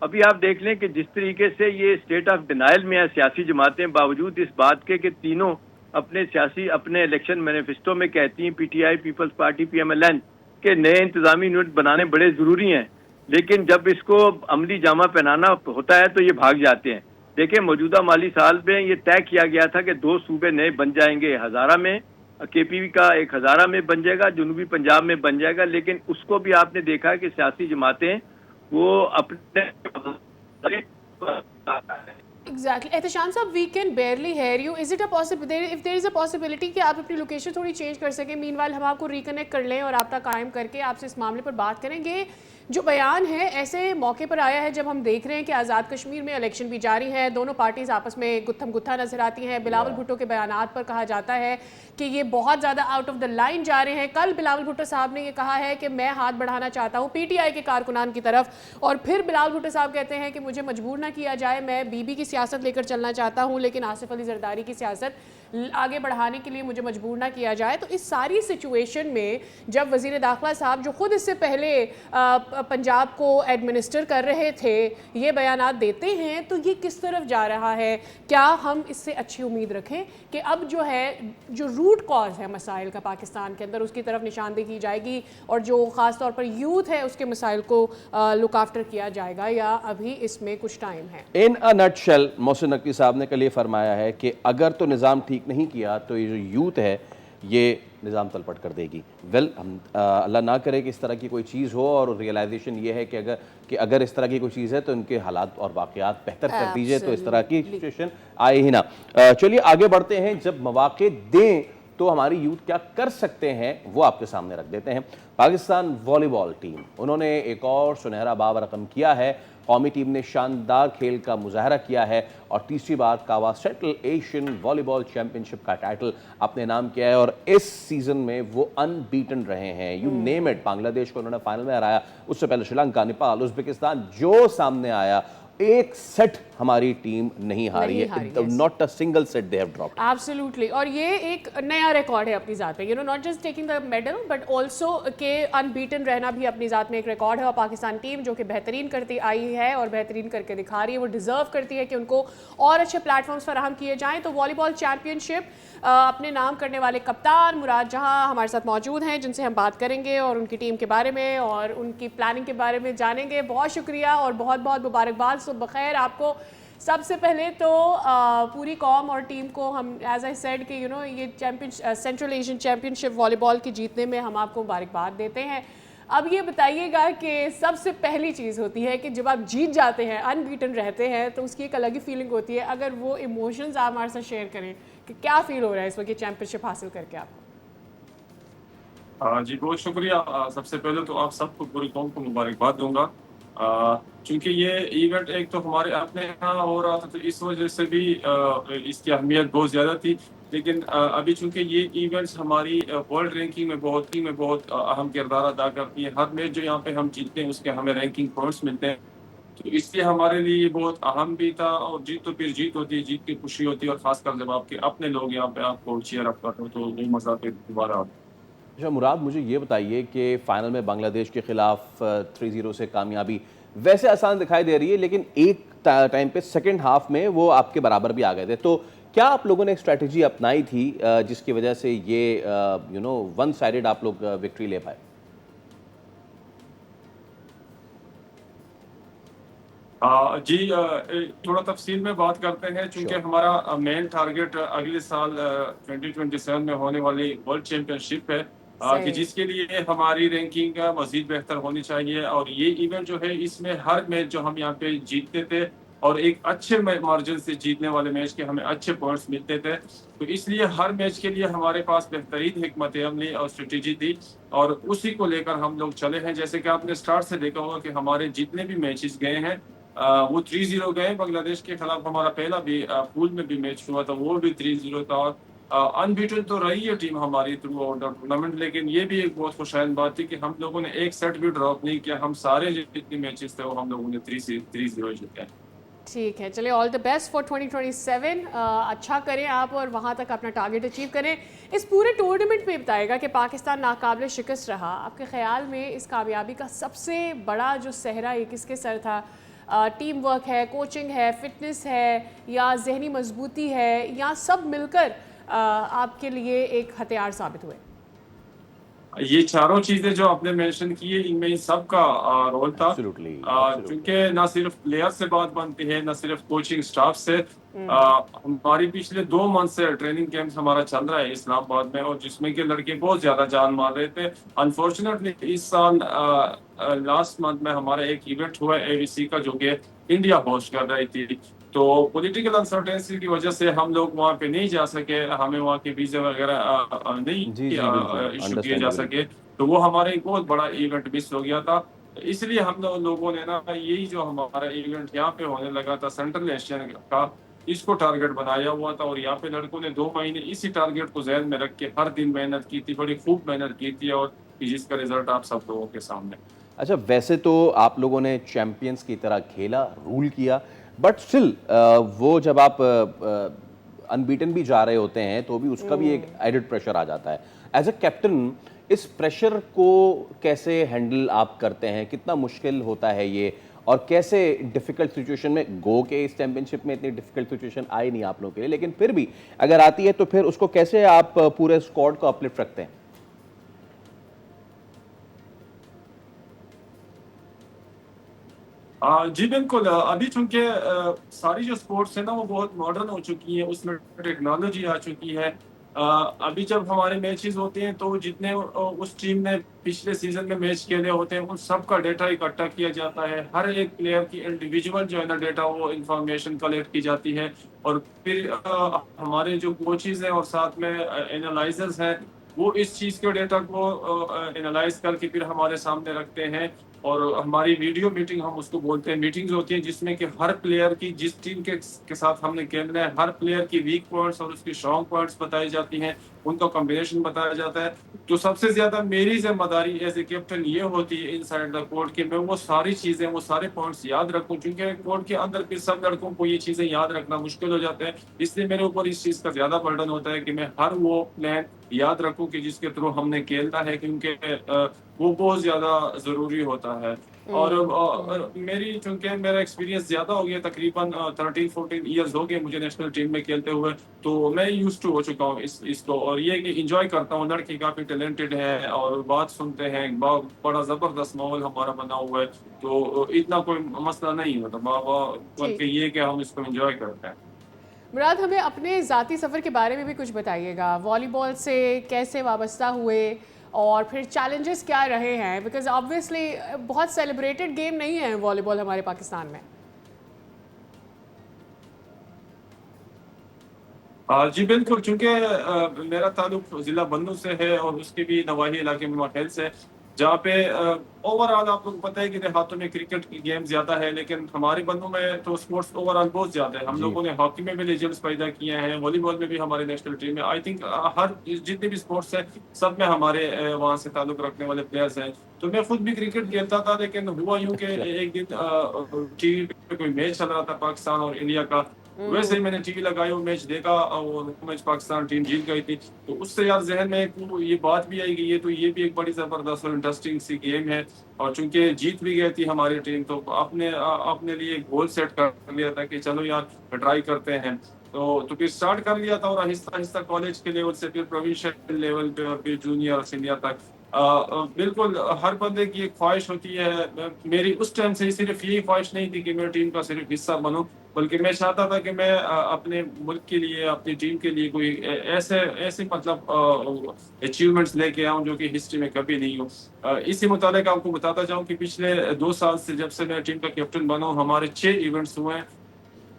अभी आप देख लें कि जिस तरीके से ये स्टेट ऑफ डिनाइल में है सियासी जमातें, बावजूद इस बात के कि तीनों अपने इलेक्शन मैनिफेस्टो में कहती हैं, पीटीआई, पीपल्स पार्टी, पीएमएलएन, के नए इंतजामी यूनिट बनाने बड़े ज़रूरी हैं, लेकिन जब इसको अमली जामा पहनाना होता है तो ये भाग जाते हैं। देखिए, मौजूदा माली साल में ये तय किया गया था कि 2 सूबे नए बन जाएंगे, हज़ारा में, केपीवी का एक हज़ारा में बन जाएगा, जनूबी पंजाब में बन जाएगा, लेकिन उसको भी आपने देखा कि सियासी जमातें वो अपने एग्जैक्टली। एहतशाम साहब, we can barely hear you. Is it a possibility, if there is a possibility कि आप अपनी लोकेशन थोड़ी चेंज कर सकें, मीनवाइल हम आपको रिकनेक्ट कर लें और रब्ता कायम करके आपसे इस मामले पर बात करेंगे। जो बयान है ऐसे मौके पर आया है जब हम देख रहे हैं कि आज़ाद कश्मीर में इलेक्शन भी जारी है, दोनों पार्टीज़ आपस में गुत्थम गुत्था नजर आती हैं। बिलावल भुट्टो के बयानात पर कहा जाता है कि ये बहुत ज़्यादा आउट ऑफ द लाइन जा रहे हैं। कल बिलावल भुट्टो साहब ने ये कहा है कि मैं हाथ बढ़ाना चाहता हूँ पीटीआई के कारकुनान की तरफ, और फिर बिलावल भुट्टो साहब कहते हैं कि मुझे मजबूर ना किया जाए, मैं बीबी की सियासत लेकर चलना चाहता हूँ, लेकिन आसिफ अली जरदारी की सियासत आगे बढ़ाने के लिए मुझे मजबूर ना किया जाए। तो इस सारी सिचुएशन में जब वज़ीर दाखिला साहब, जो खुद इससे पहले पंजाब को एडमिनिस्टर कर रहे थे, ये बयानात देते हैं, तो ये किस तरफ जा रहा है? क्या हम इससे अच्छी उम्मीद रखें कि अब जो है, जो रूट कॉज है मसाइल का पाकिस्तान के अंदर, उसकी तरफ निशानदेही की जाएगी और जो ख़ास तौर पर यूथ है उसके मसाइल को लुक आफ्टर किया जाएगा, या अभी इसमें कुछ टाइम है? इन अ नटशेल मोहसिन नकवी साहब ने कल ये फरमाया है कि अगर तो निज़ाम ठीक नहीं किया तो ये जो यूथ है ये निज़ाम तलपट कर देगी। हम अल्लाह ना करे कि इस तरह की कोई चीज़ हो, और रियलाइजेशन ये है कि अगर इस तरह की कोई चीज़ है तो इनके हालात और वाक़यात बेहतर कर दीजिए, तो इस तरह की सिचुएशन आए ही ना। चलिए आगे बढ़ते हैं। जब मौके दें तो हमारी यूथ क्या कर सकते हैं वो आपके सामने रख देते हैं। पाकिस्तान वॉलीबॉल टीम, उन्होंने एक और सुनहरा बाब रकम किया है। कौमी टीम ने शानदार खेल का मुजाहरा किया है और तीसरी बार कावा सेटल एशियन वॉलीबॉल चैंपियनशिप का टाइटल अपने नाम किया है, और इस सीज़न में वो अनबीटन रहे हैं। यू नेम इट, बांग्लादेश को उन्होंने फाइनल में हराया, उससे पहले श्रीलंका, नेपाल, उज़्बेकिस्तान, जो सामने आया, एक सेट हमारी टीम नहीं हारी है। Not a single set they have dropped. Absolutely. और ये एक नया रिकॉर्ड है अपनी ज़ात में, you know, not just taking the medal but also के अनबीटन रहना भी अपनी ज़ात में एक रिकॉर्ड है। और पाकिस्तान टीम जो कि बेहतरीन करती आई है और बेहतरीन करके दिखा रही है, वो डिज़र्व करती है कि उनको और अच्छे प्लेटफॉर्म्स फराहम किए जाएँ। तो वॉलीबॉल चैम्पियनशिप अपने नाम करने वाले कप्तान मुराद जहां हमारे साथ मौजूद हैं, जिनसे हम बात करेंगे और उनकी टीम के बारे में और उनकी प्लानिंग के बारे में जानेंगे। बहुत शुक्रिया और बहुत बहुत मुबारकबाद, सुबह खैर आपको। सबसे पहले तो पूरी कौम और टीम को हम, एज आई सेड कि यू नो, ये सेंट्रल एशियन चैम्पियनशिप वॉलीबॉल की जीतने में हम आपको मुबारकबाद देते हैं। अब ये बताइएगा कि सबसे पहली चीज़ होती है कि जब आप जीत जाते हैं, अनबीटन रहते हैं, तो उसकी एक अलग ही फीलिंग होती है। अगर वो इमोशंस आप हमारे साथ शेयर करें कि क्या फील हो रहा है इस वक्त ये चैंपियनशिप हासिल करके आपको? जी बहुत शुक्रिया। सबसे पहले तो आप सबको, पूरी कौम को मुबारकबाद दूंगा, क्योंकि ये इवेंट एक तो हमारे अपने यहाँ हो रहा था, तो इस वजह से भी इसकी अहमियत बहुत ज़्यादा थी। लेकिन अभी चूंकि ये इवेंट्स हमारी वर्ल्ड रैंकिंग में बहुत अहम किरदार अदा करती है। हर मैच जो यहाँ पे हम जीतते हैं उसके हमें रैंकिंग पॉइंट्स मिलते हैं, तो इसलिए हमारे लिए ये बहुत अहम भी था। और जीत तो फिर जीत होती है, जीत की खुशी होती है, और खासकर जब आपके अपने लोग यहाँ पे आपको चीयर अप करते हो तो वही मजा फिर दोबारा आता है। अच्छा मुराद, मुझे ये बताइए कि फाइनल में बांग्लादेश के खिलाफ 3-0 से कामयाबी वैसे आसान दिखाई दे रही है, लेकिन एक टाइम पे सेकंड हाफ में वो आपके बराबर भी आ गए थे, तो क्या आप लोगों ने स्ट्रैटेजी अपनाई थी जिसकी वजह से ये वन साइडेड आप लोग विक्ट्री ले पाए? जी, थोड़ा तफसील में बात करते हैं चूंकि हमारा मेन टारगेट अगले साल 2027 में होने वाली वर्ल्ड चैंपियनशिप है, कि जिसके लिए हमारी रैंकिंग मजीद बेहतर होनी चाहिए। और ये इवेंट जो है इसमें हर मैच जो हम यहाँ पे जीतते थे और एक अच्छे मार्जिन से जीतने वाले मैच के हमें अच्छे पॉइंट्स मिलते थे, तो इसलिए हर मैच के लिए हमारे पास बेहतरीन हिकमत अमली और स्ट्रेटेजी थी और उसी को लेकर हम लोग चले हैं। जैसे कि आपने स्टार्ट से देखा होगा कि हमारे जितने भी मैचेस गए हैं वो 3-0 गए। बांग्लादेश के खिलाफ हमारा पहला भी पूल में भी मैच हुआ था, वो भी 3-0 था। अनबीटन तो रही है टीम हमारी थ्रू आउट द टूर्नामेंट, लेकिन ये भी एक बहुत खुशहाल बात थी कि हम लोगों ने एक सेट भी ड्रॉप नहीं किया। हम सारे जितने मैचेस थे वो हम लोगों ने 3-0 जीते। ठीक है, चलिए ऑल द बेस्ट फॉर 2027। अच्छा करें आप और वहाँ तक अपना टारगेट अचीव करें। इस पूरे टूर्नामेंट में बताएगा कि पाकिस्तान नाकाबिल शिकस्त रहा, आपके ख्याल में इस कामयाबी का सबसे बड़ा जो सहरा ये किसके सर था? टीम वर्क है, कोचिंग है, फिटनेस है, या जहनी मजबूती है, या सब मिलकर आपके लिए एक हथियार साबित हुए? ये चारों चीजें जो आपने मेंशन की है इनमें इन सब का रोल था। क्योंकि ना सिर्फ प्लेयर से बात बनती है, ना सिर्फ कोचिंग स्टाफ से। हमारी पिछले 2 मंथ से ट्रेनिंग कैंप हमारा चल रहा है इस्लामाबाद में, और जिसमें के लड़के बहुत ज्यादा जान मार रहे थे। अनफॉर्चुनेटली इस साल लास्ट मंथ में हमारा एक इवेंट हुआ एवीसी का, जो कि इंडिया होस्ट कर रही थी। तो पॉलिटिकल अनसर्टेनिटी की वजह से हम लोग वहाँ पे नहीं जा सके, हमें वहाँ के वीजे वगैरह नहीं इशू किए जा सके, तो वो हमारा एक बहुत बड़ा इवेंट मिस हो गया था। इसलिए हम लोगों ने ना यही जो हमारा इवेंट यहाँ पे होने लगा था सेंट्रल एशियन का, इसको टारगेट बनाया हुआ था। और यहाँ पे लड़कों ने 2 महीने इसी टारगेट को ज़हन में रख के हर दिन मेहनत की थी, बड़ी खूब मेहनत की थी, और जिसका रिजल्ट आप सब लोगों के सामने। अच्छा, वैसे तो आप लोगों ने चैंपियंस की तरह खेला, रूल किया, बट स्टिल वो जब आप अनबीटन भी जा रहे होते हैं तो भी उसका भी एक एडेड प्रेशर आ जाता है। एज अ कैप्टन इस प्रेशर को कैसे हैंडल आप करते हैं? कितना मुश्किल होता है ये, और कैसे डिफ़िकल्ट सिचुएशन में गो के इस चैंपियनशिप में इतनी डिफ़िकल्ट सिचुएशन आई नहीं आप लोगों के लिए, लेकिन फिर भी अगर आती है तो फिर उसको कैसे आप पूरे स्क्वाड को अपलिफ्ट रखते हैं? जी बिल्कुल। अभी चूंकि सारी जो स्पोर्ट्स है ना वो बहुत मॉडर्न हो चुकी है, उसमें टेक्नोलॉजी आ चुकी है। अभी जब हमारे मैचेस होते हैं तो जितने उस टीम ने पिछले सीजन में मैच खेले होते हैं उन सब का डेटा इकट्ठा किया जाता है। हर एक प्लेयर की इंडिविजुअल जो है ना डेटा, वो इंफॉर्मेशन कलेक्ट की जाती है। और फिर हमारे जो कोचेज हैं और साथ में एनालाइजर्स हैं, वो इस चीज के डेटा को एनालाइज करके फिर हमारे सामने रखते हैं। और हमारी वीडियो मीटिंग हम उसको बोलते हैं, मीटिंग्स होती है जिसमें कि हर प्लेयर की जिस टीम के साथ हमने खेलना है, हर प्लेयर की वीक पॉइंट्स और उसकी स्ट्रॉन्ग पॉइंट्स बताई जाती हैं, उनका कॉम्बिनेशन बताया जाता है। तो सबसे ज्यादा मेरी जिम्मेदारी एज ए कैप्टन ये होती है इनसाइड द कोर्ट कि मैं वो सारी चीजें, वो सारे पॉइंट्स याद रखूं, क्योंकि कोर्ट के अंदर फिर सब लड़कों को ये चीजें याद रखना मुश्किल हो जाता है। इसलिए मेरे ऊपर इस चीज का ज्यादा बर्डन होता है कि मैं हर वो प्लान याद रखूं कि जिसके थ्रू हमने खेलना है, क्योंकि वो बहुत ज्यादा जरूरी होता है। और मेरी चूंकि मेरा एक्सपीरियंस ज्यादा हो गया, तकरीबन 13-14 ईयर्स हो गए मुझे नेशनल टीम में खेलते हुए, तो मैं यूज्ड टू हो चुका हूँ इसको। और ये कि इंजॉय करता हूँ, लड़के काफी टैलेंटेड है और बात सुनते हैं, बड़ा जबरदस्त माहौल हमारा बना हुआ है, तो इतना कोई मसला नहीं होता, बल्कि ये कि हम इसको इंजॉय करते हैं। मुराद, हमें अपने ज़ाती सफ़र के बारे में भी कुछ बताइएगा। वॉलीबॉल से कैसे वाबस्ता हुए और फिर चैलेंजेस क्या रहे हैं? बिकॉज ऑब्वियसली बहुत सेलिब्रेटेड गेम नहीं है वॉलीबॉल हमारे पाकिस्तान में। जी बिल्कुल, चूंकि मेरा ताल्लुक जिला बन्नू से है और उसके भी नवाही इलाके में महल से, जहाँ पे ओवरऑल आप लोग पता है कि देहातों में क्रिकेट की गेम ज्यादा है, लेकिन हमारे बन्नू में तो स्पोर्ट्स ओवरऑल बहुत ज्यादा है। हम लोगों ने हॉकी में भी लेजेंड्स पैदा किए हैं, वॉलीबॉल में भी हमारे नेशनल टीम में, आई थिंक हर जितने भी स्पोर्ट्स है सब में हमारे वहाँ से ताल्लुक रखने वाले प्लेयर्स हैं। तो मैं खुद भी क्रिकेट खेलता था, लेकिन हुआ यूं कि एक दिन टीवी पे कोई मैच चल रहा था पाकिस्तान और इंडिया का, वैसे ही मैंने टीवी लगाई, वो मैच देखा और मैच पाकिस्तान टीम जीत गई थी। तो उससे यार जहन में एक ये बात भी आई कि ये तो ये भी एक बड़ी जबरदस्त और इंटरेस्टिंग सी गेम है। और चूंकि जीत भी गई थी हमारी टीम, तो अपने लिए गोल सेट कर लिया था कि चलो यार ट्राई करते हैं। तो फिर स्टार्ट कर लिया था और आहिस्ता आहिस्ता कॉलेज के लेवल से फिर प्रोविंशियल लेवल पे और फिर जूनियर सीनियर तक बिल्कुल हर बंदे की एक ख्वाहिश होती है। मेरी उस टाइम से सिर्फ यही ख्वाहिश नहीं थी कि मैं टीम का सिर्फ हिस्सा बनूं, बल्कि मैं चाहता था कि मैं अपने मुल्क के लिए, अपनी टीम के लिए कोई ऐसे ऐसे मतलब अचीवमेंट्स लेके आऊं जो कि हिस्ट्री में कभी नहीं हो। इसी मुताबिक आपको बताता जाऊं कि पिछले 2 साल से जब से मैं टीम का कैप्टन बना हूं, हमारे 6 इवेंट्स हुए हैं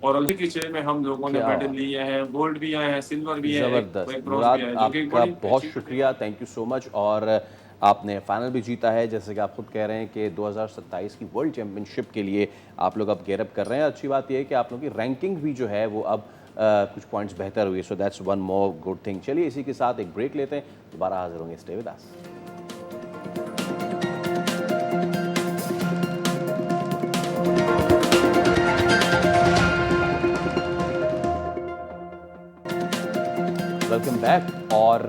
और ओलंपिक की 6 में हम लोगों ने क्या मेडल लिए हैं, गोल्ड भी आए हैं, सिल्वर भी है, ज़बरदस्त एक ब्रॉन्ज मुराद, भी है, जो कि आपका बड़ी बहुत achievement शुक्रिया, थैंक यू सो मच। और आपने फाइनल भी जीता है, जैसे कि आप खुद कह रहे हैं कि 2027 की वर्ल्ड चैम्पियनशिप के लिए आप लोग अब गेयर अप कर रहे हैं। अच्छी बात यह है कि आप लोगों की रैंकिंग भी जो है वो अब कुछ पॉइंट्स बेहतर हुई है, so that's one more good thing. चलिए इसी के साथ एक ब्रेक लेते हैं, दोबारा हाजिर होंगे, stay with us. Welcome back. और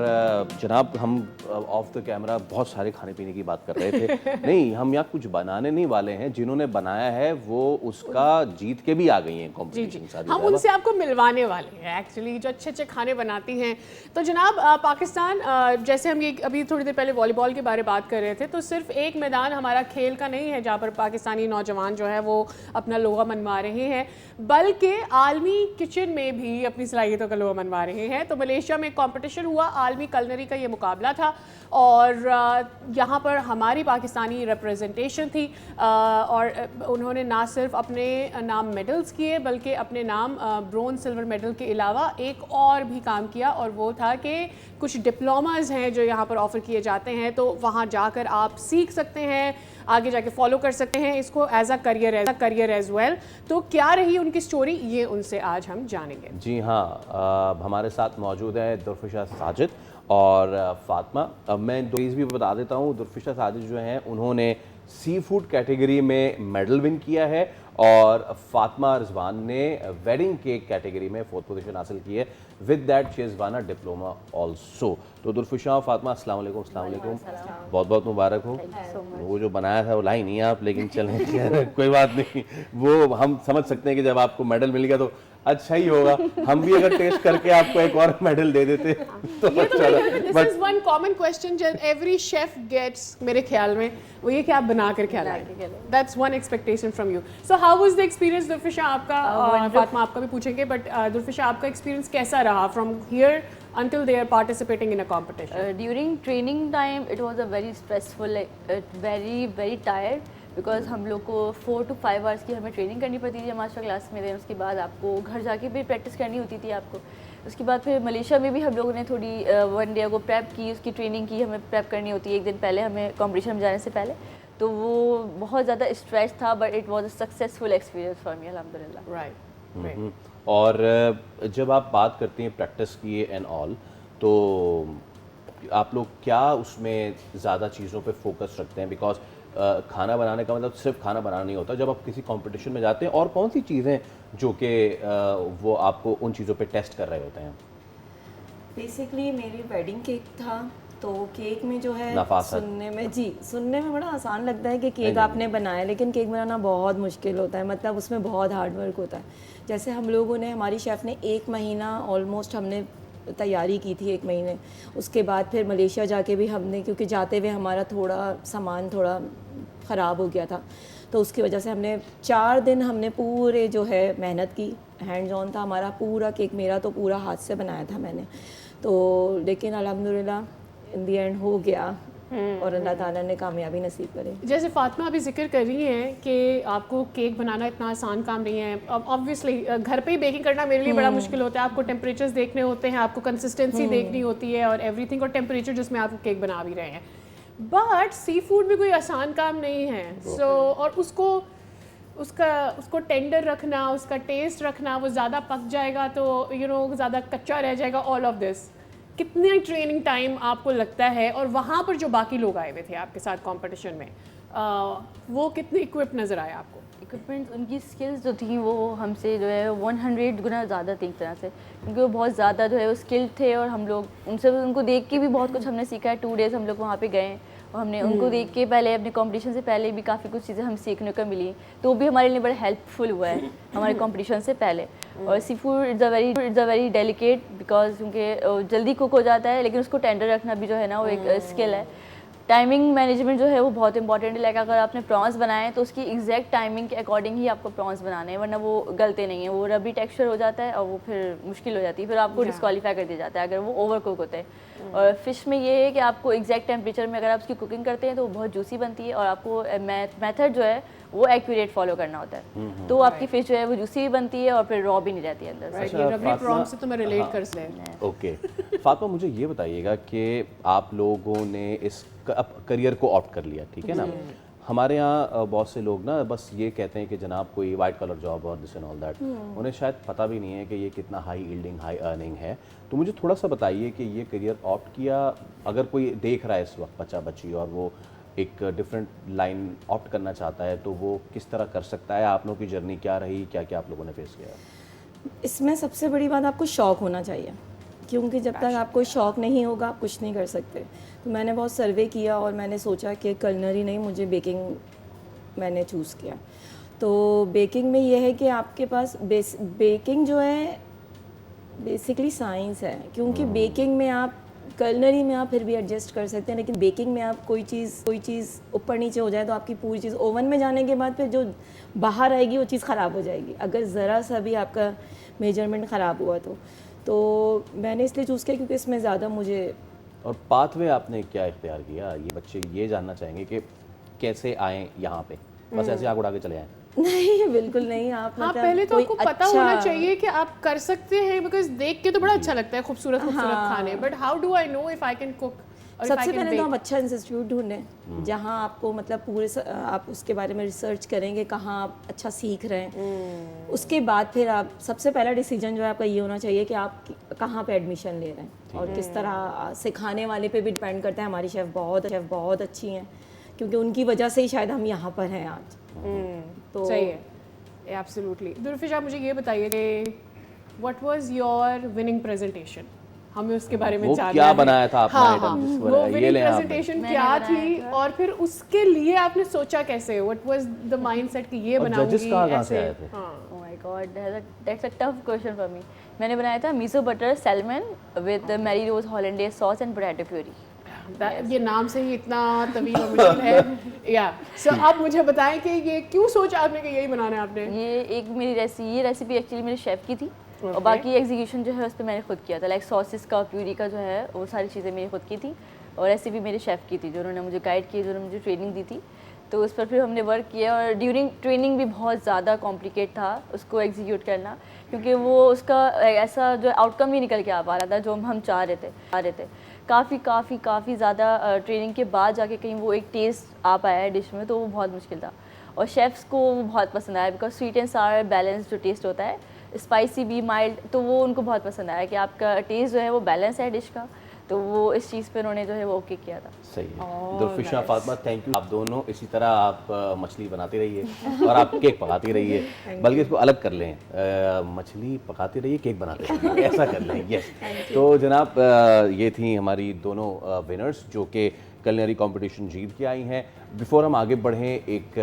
जनाब, हम ऑफ द कैमरा बहुत सारे खाने पीने की बात कर रहे थे। नहीं, हम यहाँ कुछ बनाने नहीं वाले हैं, जिन्होंने बनाया है वो उसका जीत के भी आ गई हैं कॉम्पिटिशन। हम उनसे आपको मिलवाने वाले हैं एक्चुअली, जो अच्छे अच्छे खाने बनाती हैं। तो जनाब पाकिस्तान, जैसे हम ये अभी थोड़ी देर पहले वॉलीबॉल के बारे में बात कर रहे थे, तो सिर्फ एक मैदान हमारा खेल का नहीं है जहाँ पर पाकिस्तानी नौजवान जो है वो अपना लोहा मनवा रहे हैं, बल्कि आलमी किचन में भी अपनी सलाहियतों का लोहा मनवा रहे हैं। तो मलेशिया में कॉम्पिटिशन हुआ, आलमी कलनरी का ये मुकाबला था और यहाँ पर हमारी पाकिस्तानी रिप्रेजेंटेशन थी और उन्होंने ना सिर्फ अपने नाम मेडल्स किए बल्कि अपने नाम ब्रोंज सिल्वर मेडल के अलावा एक और भी काम किया, और वो था कि कुछ डिप्लोमाज हैं जो यहाँ पर ऑफ़र किए जाते हैं, तो वहाँ जाकर आप सीख सकते हैं, आगे जाके फॉलो कर सकते हैं इसको as a career as well. तो क्या रही उनकी स्टोरी, ये उनसे आज हम जानेंगे। जी हाँ, हमारे साथ मौजूद है दुर्फिशा साजिद और फातिमा। अब मैं दो चीज़ भी बता देता हूँ। दुर्फिशा साजिद जो हैं उन्होंने सी फूड कैटेगरी में मेडल विन किया है और फातिमा रिजवान ने वेडिंग केक कैटेगरी में 4th पोजीशन हासिल की है। With that she is one a diploma also. तो दुर्फिशा और फातिमा, अस्सलाम वालेकुम। अस्सलाम वालेकुम, बहुत बहुत मुबारक हो। वो जो बनाया था वो लाई नहीं है आप, लेकिन चलें कोई बात नहीं, वो हम समझ सकते हैं कि जब आपको मेडल मिल गया तो अच्छा ही होगा। हम भी अगर टेस्ट करके आपको एक और मेडल दे देते तो अच्छा था। This is one common question जो एवरी शेफ गेट्स, मेरे ख्याल में, वो ये कि आप बना कर क्या लाएंगे। That's one expectation from you. So how was the experience दुर्फिशा आपका? फातिमा आपका भी पूछेंगे, बट दुर्फिशा आपका एक्सपीरियंस कैसा रहा from here until they are participating in a competition? During training time it was a very stressful, very tired, because हम लोग को 4 to 5 आवर्स की हमें ट्रेनिंग करनी पड़ती थी मास्टर क्लास में। देन उसके बाद आपको घर जाके भी प्रैक्टिस करनी होती थी आपको। उसके बाद फिर मलेशिया में भी हम लोगों ने थोड़ी 1 डे को प्रेप की, उसकी ट्रेनिंग की, हमें प्रेप करनी होती है 1 दिन पहले हमें कॉम्पिटिशन में जाने से पहले। तो वो बहुत ज़्यादा स्ट्रेस था, but it was a successful experience for me, अल्हम्दुलिल्लाह। राइट। और जब आप बात करती हैं प्रैक्टिस की एंड ऑल, तो आप लोग क्या उसमें ज़्यादा चीज़ों पे फोकस रखते हैं? बिकॉज खाना बनाने का मतलब सिर्फ खाना बनाना नहीं होता। जब आप किसी कंपटीशन में जाते हैं, और कौन सी चीज़ें जो कि वो आपको उन चीज़ों पे टेस्ट कर रहे होते हैं? बेसिकली मेरी वेडिंग केक था, तो केक में जो है सुनने में बड़ा आसान लगता है कि केक आपने बनाया, लेकिन केक बनाना बहुत मुश्किल होता है। मतलब उसमें बहुत हार्ड वर्क होता है। जैसे हम लोगों ने, हमारी शेफ़ ने 1 महीना ऑलमोस्ट हमने तैयारी की थी, 1 महीने। उसके बाद फिर मलेशिया जाके भी हमने, क्योंकि जाते हुए हमारा थोड़ा सामान थोड़ा ख़राब हो गया था, तो उसकी वजह से हमने 4 दिन हमने पूरे जो है मेहनत की। हैंड्स ऑन था हमारा पूरा केक, मेरा तो पूरा हाथ से बनाया था मैंने तो, लेकिन अल्हम्दुलिल्लाह इन दी एंड हो गया और अल्लाह ताला ने कामयाबी नसीब करे। जैसे फातिमा अभी जिक्र कर रही हैं कि आपको केक बनाना इतना आसान काम नहीं है। अब ऑब्वियसली घर पे ही बेकिंग करना मेरे लिए बड़ा मुश्किल होता है। आपको टेम्परेचर्स देखने होते हैं, आपको कंसिस्टेंसी देखनी होती है और एवरीथिंग, और टेम्परेचर जिसमें आप केक बना भी रहे हैं। बट सी फूड भी कोई आसान काम नहीं है। सो और उसको टेंडर रखना, उसका टेस्ट रखना, वो ज़्यादा पक जाएगा तो ज़्यादा कच्चा रह जाएगा। ऑल ऑफ दिस, कितने ट्रेनिंग टाइम आपको लगता है? और वहाँ पर जो बाकी लोग आए हुए थे आपके साथ कंपटीशन में, वो कितने इक्विप नज़र आए आपको? इक्विपमेंट, उनकी स्किल्स जो थी वो हमसे जो है 100 गुना ज़्यादा थी एक तरह से, क्योंकि वो बहुत ज़्यादा जो है वो स्किल्ड थे और हम लोग उनको देख के भी बहुत कुछ हमने सीखा है। 2 डेज़ हम लोग वहाँ पे गए और हमने उनको देख के पहले, अपने कंपटीशन से पहले भी काफ़ी कुछ चीज़ें हम सीखने को मिली, तो भी हमारे लिए बड़ा हेल्पफुल हुआ है हमारे कंपटीशन से पहले। और seafood it's a very delicate because क्योंकि जल्दी कुक हो जाता है, लेकिन उसको टेंडर रखना भी जो है ना वो एक स्किल है। टाइमिंग मैनेजमेंट जो है वो बहुत इंपॉर्टेंट है। लाइक अगर आपने प्रॉन्स बनाए हैं तो उसकी एग्जैक्ट टाइमिंग के अकॉर्डिंग ही आपको प्रॉन्स बनाने हैं, वरना वो गलते नहीं है, वो रबी टेक्सचर हो जाता है और वो फिर मुश्किल हो जाती है, फिर आपको डिस्क्वालीफाई कर दिया जाता है अगर वो ओवर कुक होते हैं। और फिश में ये है कि आपको एग्जैक्ट टेम्परेचर में अगर आप उसकी कुकिंग करते हैं तो वो बहुत जूसी बनती है और आपको मेथड जो है वो एक्यूरेट फॉलो करना होता है, तो आपकी फिश जो है वो जूसी भी बनती है और फिर रॉ भी नहीं रहती है अंदर से। ये रबी प्रॉन्स से तो मैं रिलेट कर सकती। ओके फातिमा, मुझे ये बताइएगा कि आप लोगों ने इस करियर को ऑप्ट कर लिया, ठीक है ना। हमारे यहाँ बहुत से लोग ना बस ये कहते हैं कि जनाब कोई वाइट कलर जॉब और दिस एंड ऑल दैट, उन्हें शायद पता भी नहीं है कि ये कितना हाई यील्डिंग हाई अर्निंग है। तो मुझे थोड़ा सा बताइए कि ये करियर ऑप्ट किया, अगर कोई देख रहा है इस वक्त बच्चा बच्ची और वो एक डिफरेंट लाइन ऑप्ट करना चाहता है तो वो किस तरह कर सकता है? आप लोगों की जर्नी क्या रही, क्या क्या आप लोगों ने फेस किया? इसमें सबसे बड़ी बात आपको शौक़ होना चाहिए, क्योंकि जब तक आपको शौक़ नहीं होगा आप कुछ नहीं कर सकते। तो मैंने बहुत सर्वे किया और मैंने सोचा कि कलनरी नहीं, मुझे बेकिंग मैंने चूज़ किया। तो बेकिंग में ये है कि आपके पास बेकिंग जो है बेसिकली साइंस है, क्योंकि बेकिंग में आप कलनरी में आप फिर भी एडजस्ट कर सकते हैं, लेकिन बेकिंग में आप कोई चीज़ ऊपर नीचे हो जाए तो आपकी पूरी चीज़ ओवन में जाने के बाद फिर जो बाहर आएगी वो चीज़ ख़राब हो जाएगी, अगर ज़रा सा भी आपका मेजरमेंट ख़राब हुआ तो मैंने इसलिए चूज़ किया क्योंकि इसमें ज़्यादा मुझे। और पाथवे आपने क्या इख्तियार किया? ये बच्चे ये जानना चाहेंगे कि कैसे आए यहाँ पे, बस ऐसे आग उड़ा के चले आए? नहीं, बिल्कुल नहीं। आप हाँ, मतलब पहले तो आपको पता अच्छा होना चाहिए कि आप कर सकते हैं, बिकॉज देख के तो बड़ा अच्छा लगता है खूबसूरत खाने, but how do I know if I can cook? सबसे पहले तो आप अच्छा इंस्टीट्यूट ढूंढें जहाँ आपको मतलब पूरे आप उसके बारे में रिसर्च करेंगे, कहाँ आप अच्छा सीख रहे हैं। उसके बाद फिर आप सबसे पहला डिसीजन जो है आपका ये होना चाहिए कि आप कहाँ पे एडमिशन ले रहे हैं और किस तरह सिखाने वाले पे भी डिपेंड करता है। हमारी शेफ़ बहुत अच्छी हैं, क्योंकि उनकी वजह से ही शायद हम यहाँ पर हैं आज। तो सही है, एब्सोल्युटली। दुर्फिश, आप मुझे ये बताइए कि what was your winning presentation? हमें उसके बारे में जानना है। क्या बनाया था आपने आइटम? वो विनिंग प्रेजेंटेशन क्या थी और फिर उसके लिए आपने सोचा कैसे? व्हाट वाज द माइंडसेट कि ये बनाऊंगी ऐसे? Oh my god, that's a tough question for me. मैंने बनाया था miso butter salmon with Marie Rose hollandaise sauce and potato puree. ये नाम से ही इतना तवील और मुश्किल है। या सो आप मुझे बताएं कि ये क्यों सोचा आपने कि यही बनाना है आपने? ये एक मेरी रेसिपी एक्चुअली मेरे शेफ़ की थी और बाकी एग्जीक्यूशन जो है उस पर मैंने खुद किया था। लाइक सॉसेस का, प्यूरी का जो है वो सारी चीज़ें मेरी खुद की थी और रेसिपी मेरे शेफ़ की थी जो उन्होंने मुझे गाइड की, जो उन्होंने मुझे ट्रेनिंग दी थी। तो उस पर फिर हमने वर्क किया और ड्यूरिंग ट्रेनिंग भी बहुत ज़्यादा कॉम्प्लिकेट था उसको एग्जीक्यूट करना, क्योंकि वो उसका ऐसा जो आउटकम ही निकल के आ पा रहा था जो हम चाह रहे थे। काफ़ी ज़्यादा ट्रेनिंग के बाद जाके कहीं वो एक टेस्ट आ पाया है डिश में, तो वो बहुत मुश्किल था और शेफ़्स को वो बहुत पसंद आया because sweet and Sawar balance जो टेस्ट होता है, स्पाइसी भी माइल्ड, तो वो उनको बहुत पसंद आया कि आपका टेस्ट जो है वो बैलेंस है डिश का, तो वो इस चीज़ पे उन्होंने जो है वो ओके किया था। सही है। दुर्फिशा, फातिमा, थैंक यू। आप दोनों इसी तरह आप मछली बनाती रहिए और आप केक पकाती रहिए, बल्कि इसको अलग कर लें, मछली पकाती रहिए, केक बनाते रहिए, ऐसा कर लें। यस। तो जनाब, ये थी हमारी दोनों विनर्स जो कि कलनरी कंपटीशन जीत के आई हैं। बिफोर हम आगे बढ़ें, एक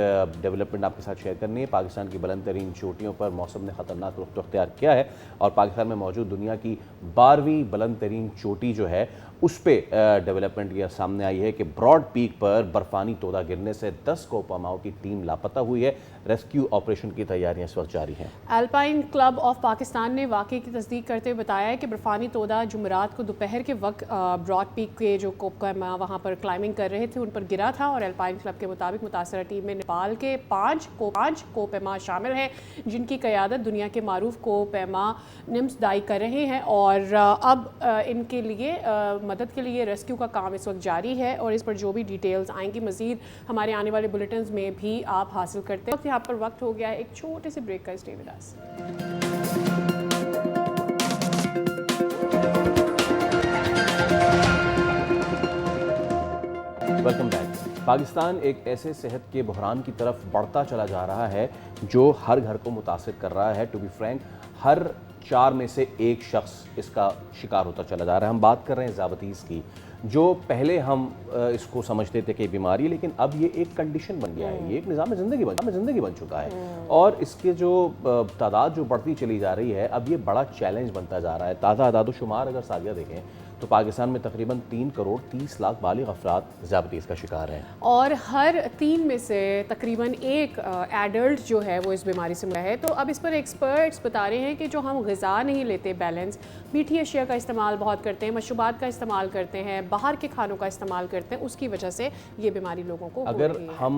डेवलपमेंट आपके साथ शेयर करनी है। पाकिस्तान की बुलंद तरीन चोटियों पर मौसम ने ख़तरनाक रुख अख्तियार किया है और पाकिस्तान में मौजूद दुनिया की 12वीं बुलंद तरीन चोटी जो है उस पर डेवलपमेंट यह सामने आई है कि ब्रॉड पीक पर बर्फानी तोदा गिरने से 10 कोपमाओं की टीम लापता हुई है। रेस्क्यू ऑपरेशन की तैयारियां इस वक्त जारी हैं। अल्पाइन क्लब ऑफ पाकिस्तान ने वाक़े की तस्दीक करते हुए बताया है कि बर्फानी तोदा जुमेरात को दोपहर के वक्त ब्रॉड पीक के जो कोपमा वहाँ पर क्लाइंबिंग कर रहे थे उन पर गिरा था और अल्पाइन क्लब के मुताबिक मुतासरा टीम में नेपाल के 5 कोपमा शामिल हैं, जिनकी क़यादत दुनिया के मारूफ कोपमा निम्स दाई कर रहे हैं और अब इनके लिए मदद के लिए रेस्क्यू का काम इस वक्त जारी है और इस पर जो भी डिटेल्स आएंगी मज़ीद हमारे आने वाले बुलेटिन्स में भी आप हासिल करते हैं। यहाँ पर वक्त हो गया है एक छोटे से ब्रेक का। Stay with us. Welcome back. Pakistan एक ऐसे सेहत के बहरान की तरफ बढ़ता चला जा रहा है जो हर घर को मुतासिर कर रहा है। टू बी फ्रैंक, हर 4 में से एक शख्स इसका शिकार होता चला जा रहा है। हम बात कर रहे हैं ज़ाबतीज़ की। जो पहले हम इसको समझते थे कि बीमारी, लेकिन अब ये एक कंडीशन बन गया है, ये एक निज़ाम ज़िंदगी बन चुका है। और इसके जो तादाद जो बढ़ती चली जा रही है, अब ये बड़ा चैलेंज बनता जा रहा है। ताज़ा आदाद-ओ-शुमार अगर सादिया देखें तो पाकिस्तान में तकरीबन 3 करोड़ 30 लाख बालिग अफराद ज़ियादतीस का शिकार हैं, और हर 3 में से तकरीबन एक एडल्ट जो है वो इस बीमारी से मरा है। तो अब इस पर एक्सपर्ट्स बता रहे हैं कि जो हम ग़िज़ा नहीं लेते बैलेंस, मीठी अशिया का इस्तेमाल बहुत करते हैं, मशरूबात का इस्तेमाल करते हैं, बाहर के खानों का इस्तेमाल करते हैं, उसकी वजह से ये बीमारी लोगों को हो अगर रही है। हम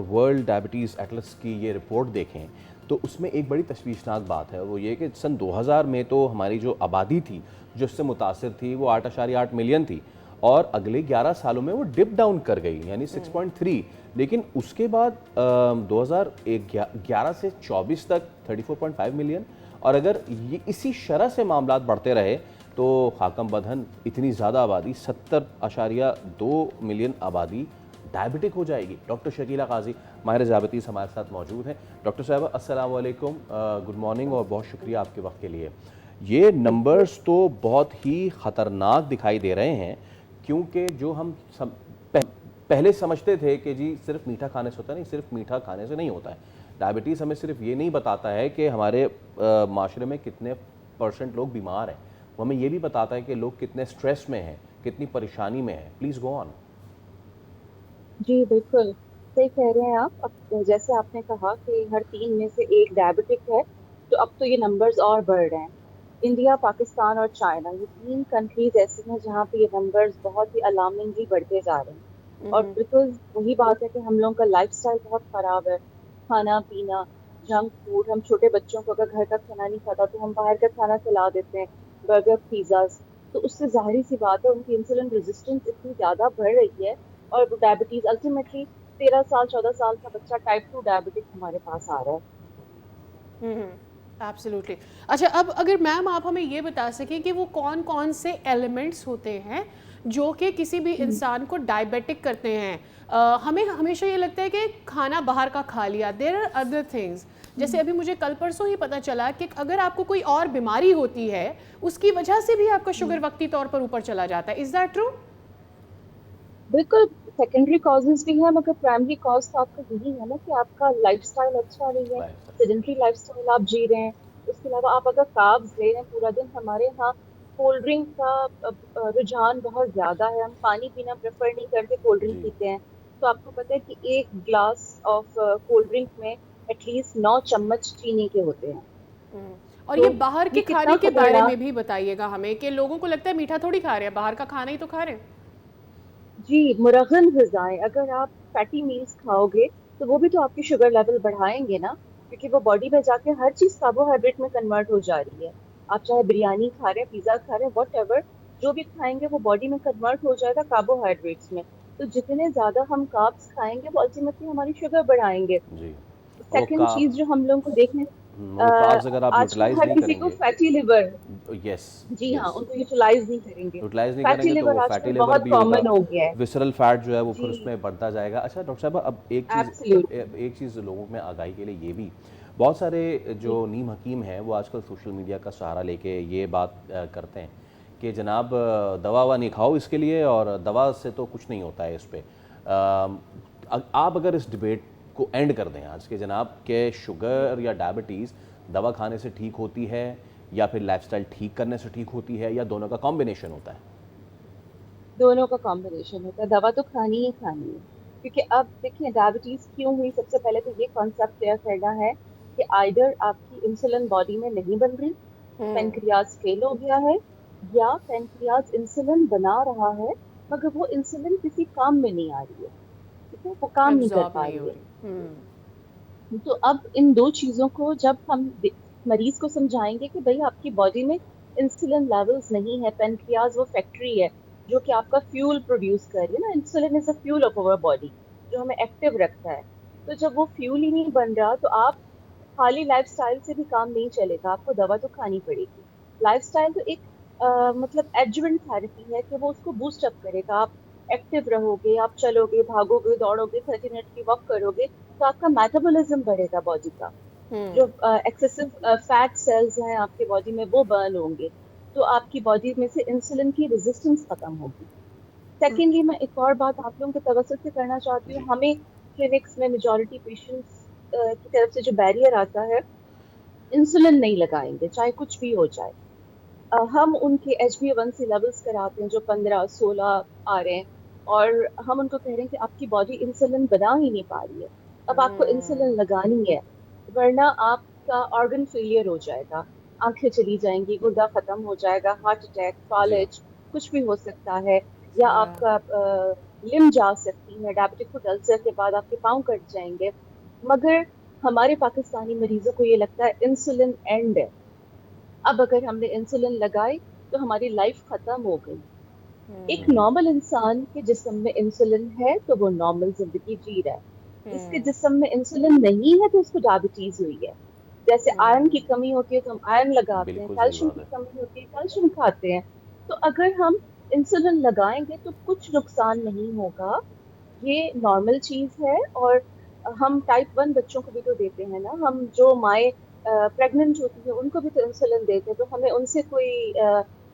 वर्ल्ड डायबिटीज़ एटलस की ये रिपोर्ट देखें तो उसमें एक बड़ी तशवीशनाक बात है, वो ये कि सन 2000 में तो हमारी जो आबादी थी जो इससे मुतासिर थी वो 8.8 मिलियन थी, और अगले 11 सालों में वो डिप डाउन कर गई, यानी 6.3। लेकिन उसके बाद 2011 से 24 तक 34.5 मिलियन, और अगर ये इसी शरह से मामलात बढ़ते रहे तो खाकम बदहन इतनी ज़्यादा आबादी 70.2 मिलियन आबादी डायबिटिक हो जाएगी। डॉक्टर शकीला काजी माहिर ज़ियादतीस हमारे साथ मौजूद हैं। डॉक्टर साहब अस्सलाम वालेकुम, गुड मॉर्निंग और बहुत शुक्रिया आपके वक्त के लिए। ये नंबर्स तो बहुत ही ख़तरनाक दिखाई दे रहे हैं, क्योंकि जो हम पहले समझते थे कि जी सिर्फ मीठा खाने से होता है, नहीं, सिर्फ मीठा खाने से नहीं होता है। डायबिटीज़ हमें सिर्फ ये नहीं बताता है कि हमारे माशरे में कितने % लोग बीमार हैं, वो हमें ये भी बताता है कि लोग कितने स्ट्रेस में हैं, कितनी परेशानी में हैं। Please go on. जी बिल्कुल सही कह रहे हैं आप। अब जैसे आपने कहा कि हर 3 में से एक डायबिटिक है, तो अब तो ये नंबर्स और बढ़ रहे हैं। इंडिया, पाकिस्तान और चाइना, ये 3 कंट्रीज ऐसी हैं जहाँ पे ये नंबर्स बहुत ही अलार्मिंगली बढ़ते जा रहे हैं। और बिकॉज वही बात है कि हम लोगों का लाइफस्टाइल बहुत ख़राब है, खाना पीना, जंक फूड। हम छोटे बच्चों को अगर घर का खाना नहीं खाता तो हम बाहर का खाना खिला देते हैं, बर्गर, पिज़्ज़ाज़। तो उससे ज़ाहिर सी बात है उनकी इंसुलिन रेजिस्टेंस इतनी ज़्यादा बढ़ रही है, और डायबिटीज़ अल्टीमेटली 13 साल 14 साल का बच्चा टाइप 2 डायबिटिक हमारे पास आ रहा है। एब्सोल्युटली। अच्छा, अब अगर मैम आप हमें ये बता सकें कि वो कौन कौन से एलिमेंट्स होते हैं जो कि किसी भी इंसान को डायबिटिक करते हैं। हमें हमेशा ये लगता है कि खाना बाहर का खा लिया, देयर आर अदर थिंग्स। जैसे अभी मुझे कल परसों ही पता चला कि अगर आपको कोई और बीमारी होती है उसकी वजह से भी आपका शुगर वक्ती तौर पर ऊपर चला जाता है। Is that true? बिल्कुल, सेकेंडरी कॉजेज भी हैं, मगर प्राइमरी कॉज तो आपका यही है ना कि आपका लाइफस्टाइल अच्छा नहीं है, सेडेंटरी लाइफस्टाइल आप जी रहे हैं। उसके अलावा आप अगर कार्ब्स ले रहे हैं पूरा दिन, हमारे यहाँ कोल्ड ड्रिंक का रुझान बहुत ज़्यादा है, हम पानी पीना प्रेफर नहीं करते, कोल्ड ड्रिंक पीते हैं। तो आपको पता है कि एक ग्लास ऑफ कोल्ड ड्रिंक में एटलीस्ट 9 चम्मच चीनी के होते हैं। और ये बाहर के खाने के बारे में भी बताइएगा हमें, कि लोगों को लगता है मीठा थोड़ी खा रहे हैं, बाहर का खाना ही तो खा रहे हैं। जी, मुरगन ग़िज़ाएँ, अगर आप फैटी मील्स खाओगे तो वो भी तो आपकी शुगर लेवल बढ़ाएंगे ना, क्योंकि वो बॉडी में जाके हर चीज़ कार्बोहाइड्रेट में कन्वर्ट हो जा रही है। आप चाहे बिरयानी खा रहे हैं, पिज़्ज़ा खा रहे हैं, व्हाटएवर, जो भी खाएंगे वो बॉडी में कन्वर्ट हो जाएगा कार्बोहाइड्रेट्स में। तो जितने ज़्यादा हम कार्ब्स खाएंगे वो अल्टीमेटली हमारी शुगर बढ़ाएंगे। सेकंड चीज़ जो हम लोगों को देखने, अगर आप आजकल हर किसी को फैटी लिवर, यस जी हाँ, उनको यूटिलाइज नहीं करेंगे, यूटिलाइज नहीं फैटी करेंगे तो लिवर वो फैटी आजकल लिवर बहुत भी कॉमन हो होगा, गया है। विसरल फैट जो है वो फिर जी। उसमें बढ़ता जाएगा। अच्छा डॉक्टर साहब, अब Absolutely. एक चीज़ लोगों में आगाही के लिए ये भी, बहुत सारे जो नीम हकीम हैं वो आजकल सोशल मीडिया का सहारा लेके ये बात करते हैं कि जनाब दवा ववा नहीं खाओ इसके लिए, और दवा से तो कुछ नहीं होता है इस पर। आप अगर इस डिबेट को एंड कर दें आज के जनाब, के शुगर या डायबिटीज़ दवा खाने से ठीक होती है, या फिर लाइफस्टाइल ठीक करने से ठीक होती है, या दोनों का कॉम्बिनेशन होता है? दोनों का कॉम्बिनेशन होता है, दवा तो खानी ही खानी है। क्योंकि अब देखिए डायबिटीज़ क्यों हुई, सबसे पहले तो ये कॉन्सेप्ट क्लियर करना है कि आइदर आपकी इंसुलिन बॉडी में नहीं बन रही, पेनक्रियाज फेल हो गया है, या पेनक्रियाज इंसुलिन बना रहा है मगर वो इंसुलिन किसी काम में नहीं आ रही है, ठीक है, वो काम नहीं कर पा रही है। तो अब इन 2 चीज़ों को जब हम मरीज को समझाएंगे कि भाई आपकी बॉडी में इंसुलिन लेवल्स नहीं है, पेनक्रियाज वो फैक्ट्री है जो कि आपका फ्यूल प्रोड्यूस कर रही है ना, insulin is a fuel of our body जो हमें एक्टिव रखता है। तो जब वो फ्यूल ही नहीं बन रहा तो आप खाली लाइफस्टाइल से भी काम नहीं चलेगा, आपको दवा तो खानी पड़ेगी। लाइफस्टाइल तो एक मतलब एडजुवेंट थेरेपी है कि वो उसको बूस्ट अप करेगा। आप एक्टिव रहोगे, आप चलोगे, भागोगे, दौड़ोगे, 30 मिनट की वॉक करोगे तो आपका मेटाबॉलिज्म बढ़ेगा बॉडी का, जो एक्सेसिव फैट सेल्स हैं आपके बॉडी में वो बर्न होंगे। तो आपकी बॉडी में से इंसुलिन की रेजिस्टेंस खत्म होगी। सेकेंडली, मैं एक और बात आप लोगों के तवज्जो से करना चाहती हूँ, हमें क्लिनिक्स में मेजॉरिटी पेशेंट्स की तरफ से जो बैरियर आता है, इंसुलिन नहीं लगाएंगे चाहे कुछ भी हो जाए। हम उनके HbA1c लेवल्स कराते हैं जो 15-16 आ रहे हैं, और हम उनको कह रहे हैं कि आपकी बॉडी इंसुलिन बना ही नहीं पा रही है, अब आपको इंसुलिन लगानी है, वरना आपका ऑर्गन फेलियर हो जाएगा, आंखें चली जाएंगी, गुर्दा खत्म हो जाएगा, हार्ट अटैक, फालिज, कुछ भी हो सकता है, या आपका लिम जा सकती है, डायबिटिक फुट अल्सर के बाद आपके पाँव कट जाएंगे। मगर हमारे पाकिस्तानी मरीजों को ये लगता है इंसुलिन एंड है, अब अगर हमने इंसुलिन लगाई तो हमारी लाइफ खत्म हो गई। एक नॉर्मल इंसान के जिस्म में इंसुलिन है तो वो नॉर्मल जिंदगी जी रहा है, इसके जिस्म में इंसुलिन नहीं है तो उसको डायबिटीज हुई है। जैसे आयरन की कमी होती है तो हम आयरन लगाते हैं, कैल्शियम की कमी होती है कैल्शियम खाते हैं। तो अगर हम इंसुलिन लगाएंगे तो कुछ नुकसान नहीं होगा, ये नॉर्मल चीज़ है। और हम टाइप 1 बच्चों को भी तो देते हैं ना, हम जो माएँ प्रेग्नेंट होती है उनको भी तो इंसुलिन देते हैं, तो हमें उनसे कोई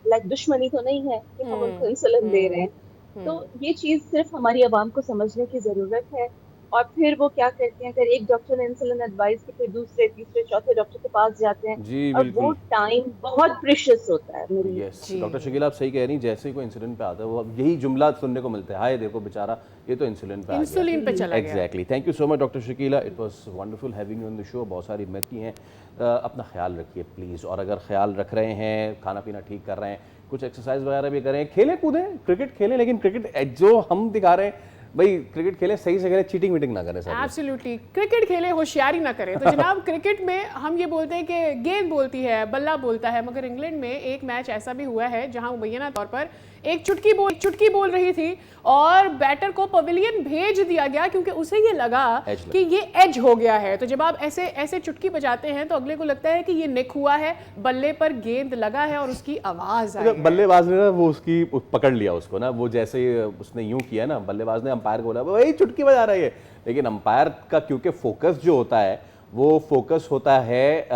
लाइक दुश्मनी तो नहीं है कि हम उनको इंसुलिन दे रहे हैं। तो ये चीज़ सिर्फ हमारी आवाम को समझने की ज़रूरत है। और फिर वो क्या करते हैं, अगर एक डॉक्टर ने इंसुलिन एडवाइस की, फिर दूसरे तीसरे चौथे डॉक्टर के पास जाते हैं, जी, और वो टाइम बहुत प्रेशियस होता है मेरी। यस, डॉक्टर शकीला आप सही कह रही हैं, जैसे ही कोई इंसुलिन पे आता है वो अब यही जुमला सुनने को मिलता है, हाय देखो बेचारा ये तो इंसुलिन पे आ गया, इंसुलिन पे चला गया। Exactly. Thank you so much doctor Shakila, it was wonderful having you on the show. बहुत सारी हिम्मत की हैं, अपना ख्याल रखिए प्लीज़, और अगर ख्याल रख रहे हैं, खाना पीना ठीक कर रहे हैं, कुछ एक्सरसाइज वगैरह भी करें, खेलें कूदें, क्रिकेट खेलें, लेकिन क्रिकेट जो हम दिखा रहे हैं भाई क्रिकेट खेलें सही से खेलें, चीटिंग वीटिंग ना करें सर। एब्सोल्युटली, क्रिकेट खेलें, होशियारी ना करें। तो जनाब क्रिकेट में हम ये बोलते हैं कि गेंद बोलती है, बल्ला बोलता है, मगर इंग्लैंड में एक मैच ऐसा भी हुआ है जहां मुबैना तौर पर एक चुटकी बोल रही थी और बैटर को पवेलियन भेज दिया गया क्योंकि उसे ये लगा कि ये एज हो गया है। तो जब आप ऐसे चुटकी बजाते हैं तो अगले को लगता है कि ये निक हुआ है, बल्ले पर गेंद लगा है और उसकी आवाज आई। बल्लेबाज ने ना वो उसकी पकड़ लिया उसको ना, वो जैसे उसने यूं किया ना, बल्लेबाज ने अंपायर को बोला वही चुटकी बजा रही है, लेकिन अंपायर का क्योंकि फोकस जो होता है वो फोकस होता है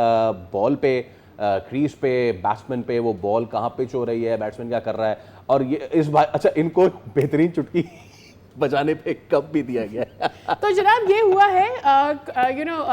बॉल पे, क्रीज पे, बैट्समैन पे, वो बॉल कहाँ पिच हो रही है, बैट्समैन क्या कर रहा है, और ये इस बार अच्छा इनको बेहतरीन चुटकी बजाने पे कप भी दिया गया। तो जनाब ये हुआ है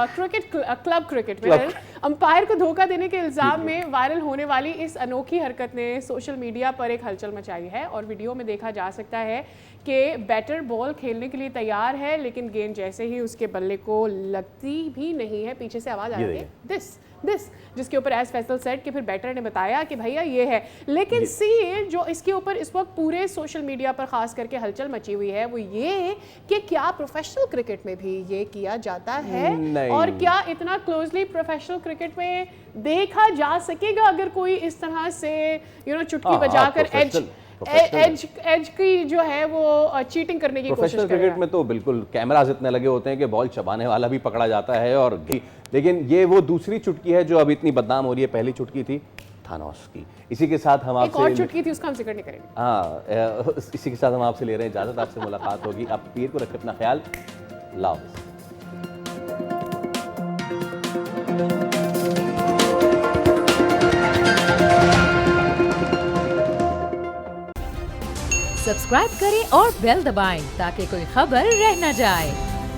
क्रिकेट क्लब क्रिकेट में अंपायर को धोखा देने के इल्जाम में वायरल होने वाली इस अनोखी हरकत ने सोशल मीडिया पर एक हलचल मचाई है। और वीडियो में देखा जा सकता है कि बैटर बॉल खेलने के लिए तैयार है, लेकिन गेंद जैसे ही उसके बल्ले को लगती भी नहीं है, पीछे से आवाज आ रही है दिस, जिसके ऊपर एज फैसल सेट कि फिर बैटर ने बताया कि भैया ये है। लेकिन सी जो इसके ऊपर इस वक्त पूरे सोशल मीडिया पर खास करके हलचल मची हुई है वो ये कि क्या प्रोफेशनल क्रिकेट में भी ये किया जाता है, और क्या इतना क्लोजली प्रोफेशनल क्रिकेट में देखा जा सकेगा अगर कोई इस तरह से चुटकी बजाकर एज की जो है वो चीटिंग करने की कोशिश प्रोफेशनल क्रिकेट में तो बिल्कुल कैमरास इतने लगे होते हैं कि बॉल चबाने वाला भी पकड़ा जाता है। और लेकिन ये वो दूसरी चुटकी है जो अभी इतनी बदनाम हो रही है, पहली चुटकी थी थानोस की। इसी के साथ हम आपसे और चुटकी थी उसका हम जिक्र नहीं करेंगे। हाँ, इसी के साथ हम आपसे ले रहे हैं इजाजत, आपसे मुलाकात होगी। आप पीर को रखें अपना ख्याल, लाओ। सब्सक्राइब करें और बेल दबाएं ताकि कोई खबर रह न जाए।